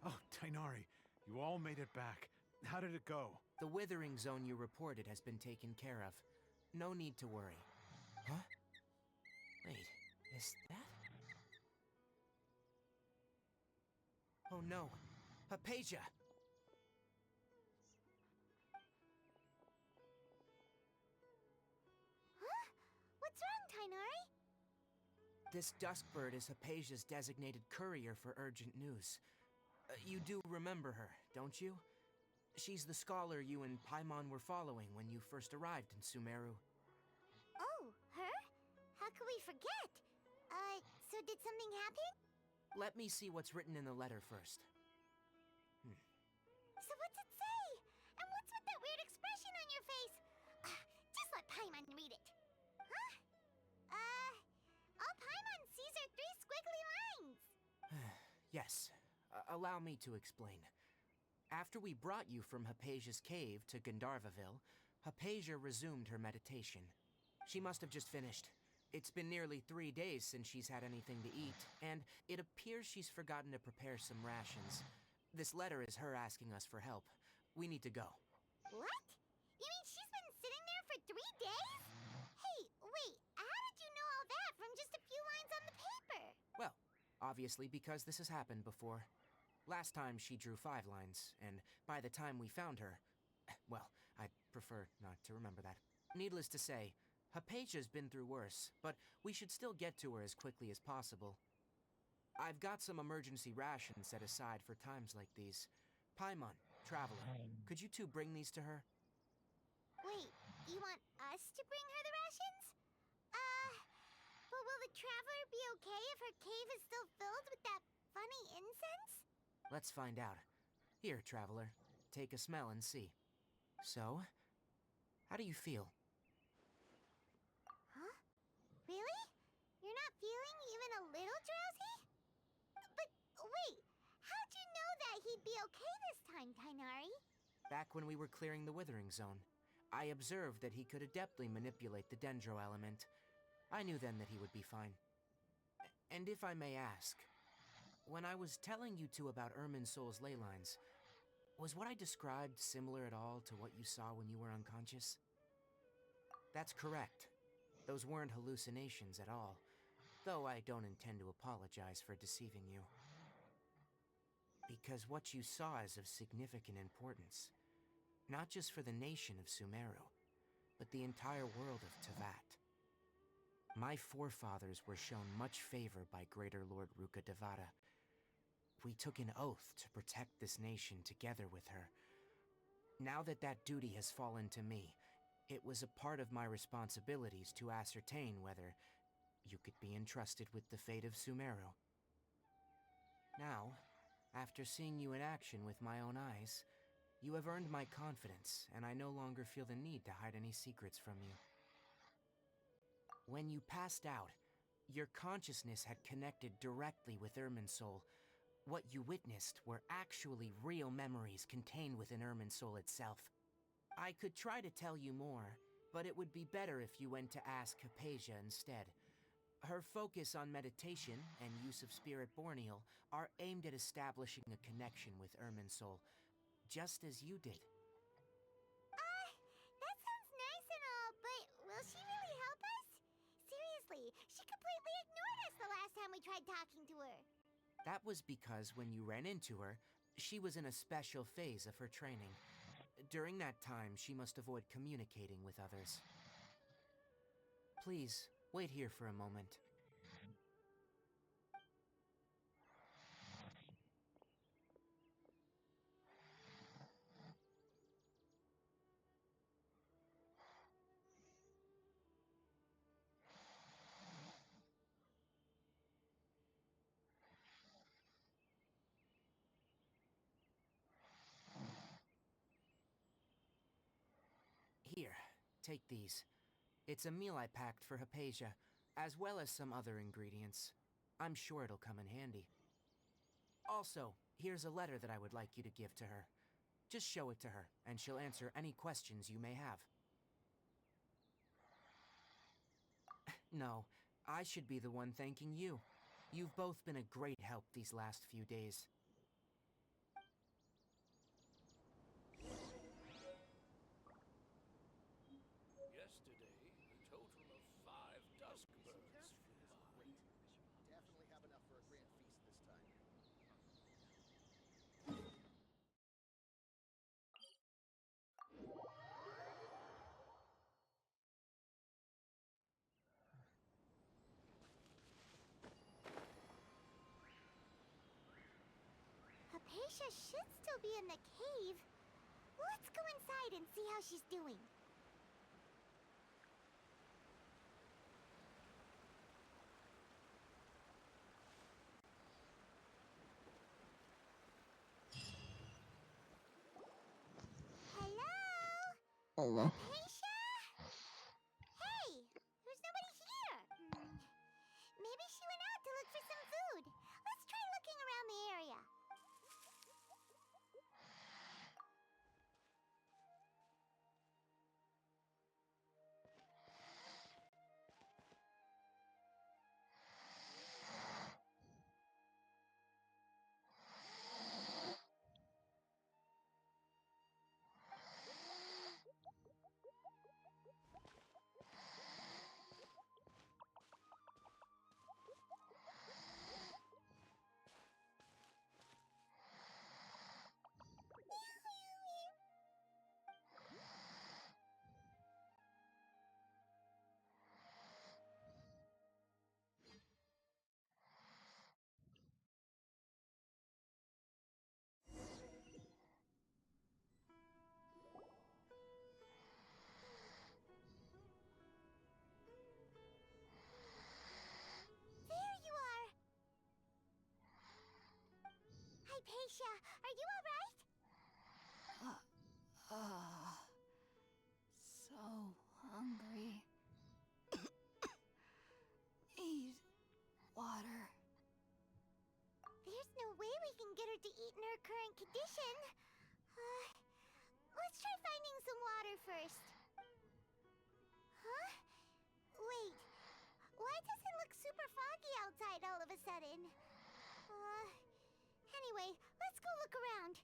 [SPEAKER 4] Oh, Tainari, you all made it back. How did it go?
[SPEAKER 11] The Withering Zone you reported has been taken care of. No need to worry. Huh? Wait, is that? Oh no, Hypatia!
[SPEAKER 5] Huh? What's wrong, Tainari?
[SPEAKER 11] This Duskbird is Hypatia's designated courier for urgent news. You do remember her, don't you? She's the scholar you and Paimon were following when you first arrived in Sumeru.
[SPEAKER 5] Oh, her? How could we forget? So did something happen?
[SPEAKER 11] Let me see what's written in the letter first.
[SPEAKER 5] So what's it say? And what's with that weird expression on your face? Just let Paimon read it. Huh? All Paimon sees are 3 squiggly lines.
[SPEAKER 11] Yes, allow me to explain. After we brought you from Hypatia's cave to Gandharvaville, Hypatia resumed her meditation. She must have just finished. It's been nearly 3 days since she's had anything to eat, and it appears she's forgotten to prepare some rations. This letter is her asking us for help. We need to go.
[SPEAKER 5] What? You mean she's been sitting there for 3 days? Hey, wait, how did you know all that from just a few lines on the paper?
[SPEAKER 11] Well, obviously because this has happened before. Last time she drew 5 lines, and by the time we found her... Well, I'd prefer not to remember that. Needless to say, Hypatia's been through worse, but we should still get to her as quickly as possible. I've got some emergency rations set aside for times like these. Paimon, Traveler, could you two bring these to her?
[SPEAKER 5] Wait, you want us to bring her the rations? But will the Traveler be okay if her cave is still filled with that funny incense?
[SPEAKER 11] Let's find out. Here, Traveler, take a smell and see. So, how do you feel?
[SPEAKER 5] Huh? Really? You're not feeling even a little drowsy? But wait, how'd you know that he'd be okay this time, Tainari?
[SPEAKER 11] Back when we were clearing the Withering Zone, I observed that he could adeptly manipulate the Dendro element. I knew then that he would be fine. And if I may ask, when I was telling you two about Irminsul's ley lines, was what I described similar at all to what you saw when you were unconscious? That's correct. Those weren't hallucinations at all, though I don't intend to apologize for deceiving you. Because what you saw is of significant importance, not just for the nation of Sumeru, but the entire world of Teyvat. My forefathers were shown much favor by Greater Lord Rukkhadevata. We took an oath to protect this nation together with her. Now that that duty has fallen to me, it was a part of my responsibilities to ascertain whether you could be entrusted with the fate of Sumeru. Now, after seeing you in action with my own eyes, you have earned my confidence, and I no longer feel the need to hide any secrets from you. When you passed out, your consciousness had connected directly with Irminsul. What you witnessed were actually real memories contained within Irminsul itself. I could try to tell you more, but it would be better if you went to ask Hypatia instead. Her focus on meditation and use of Spirit Borneal are aimed at establishing a connection with Irminsul, just as you did.
[SPEAKER 13] That sounds nice and all, but will she really help us? Seriously, she completely ignored us the last time we tried talking to her.
[SPEAKER 11] That was because when you ran into her, she was in a special phase of her training. During that time, she must avoid communicating with others. Please, wait here for a moment. Here, take these. It's a meal I packed for Hypatia, as well as some other ingredients. I'm sure it'll come in handy. Also, here's a letter that I would like you to give to her. Just show it to her, and she'll answer any questions you may have. No, I should be the one thanking you. You've both been a great help these last few days.
[SPEAKER 15] Yesterday, a total of 5 dusk birds flew by.
[SPEAKER 3] Definitely have enough for a grand feast this time.
[SPEAKER 13] Hypatia should still be in the cave. Let's go inside and see how she's doing. Hello?
[SPEAKER 6] Oh.
[SPEAKER 13] Hypatia? Hey, there's nobody here. Maybe she went out to look for some food. Let's try looking around the area. There you are! Hypatia, are you alright?
[SPEAKER 2] So hungry. Need water.
[SPEAKER 13] There's no way we can get her to eat in her current condition.
[SPEAKER 5] first. Huh? Wait. Why does it look super foggy outside all of a sudden? Anyway, let's go look around.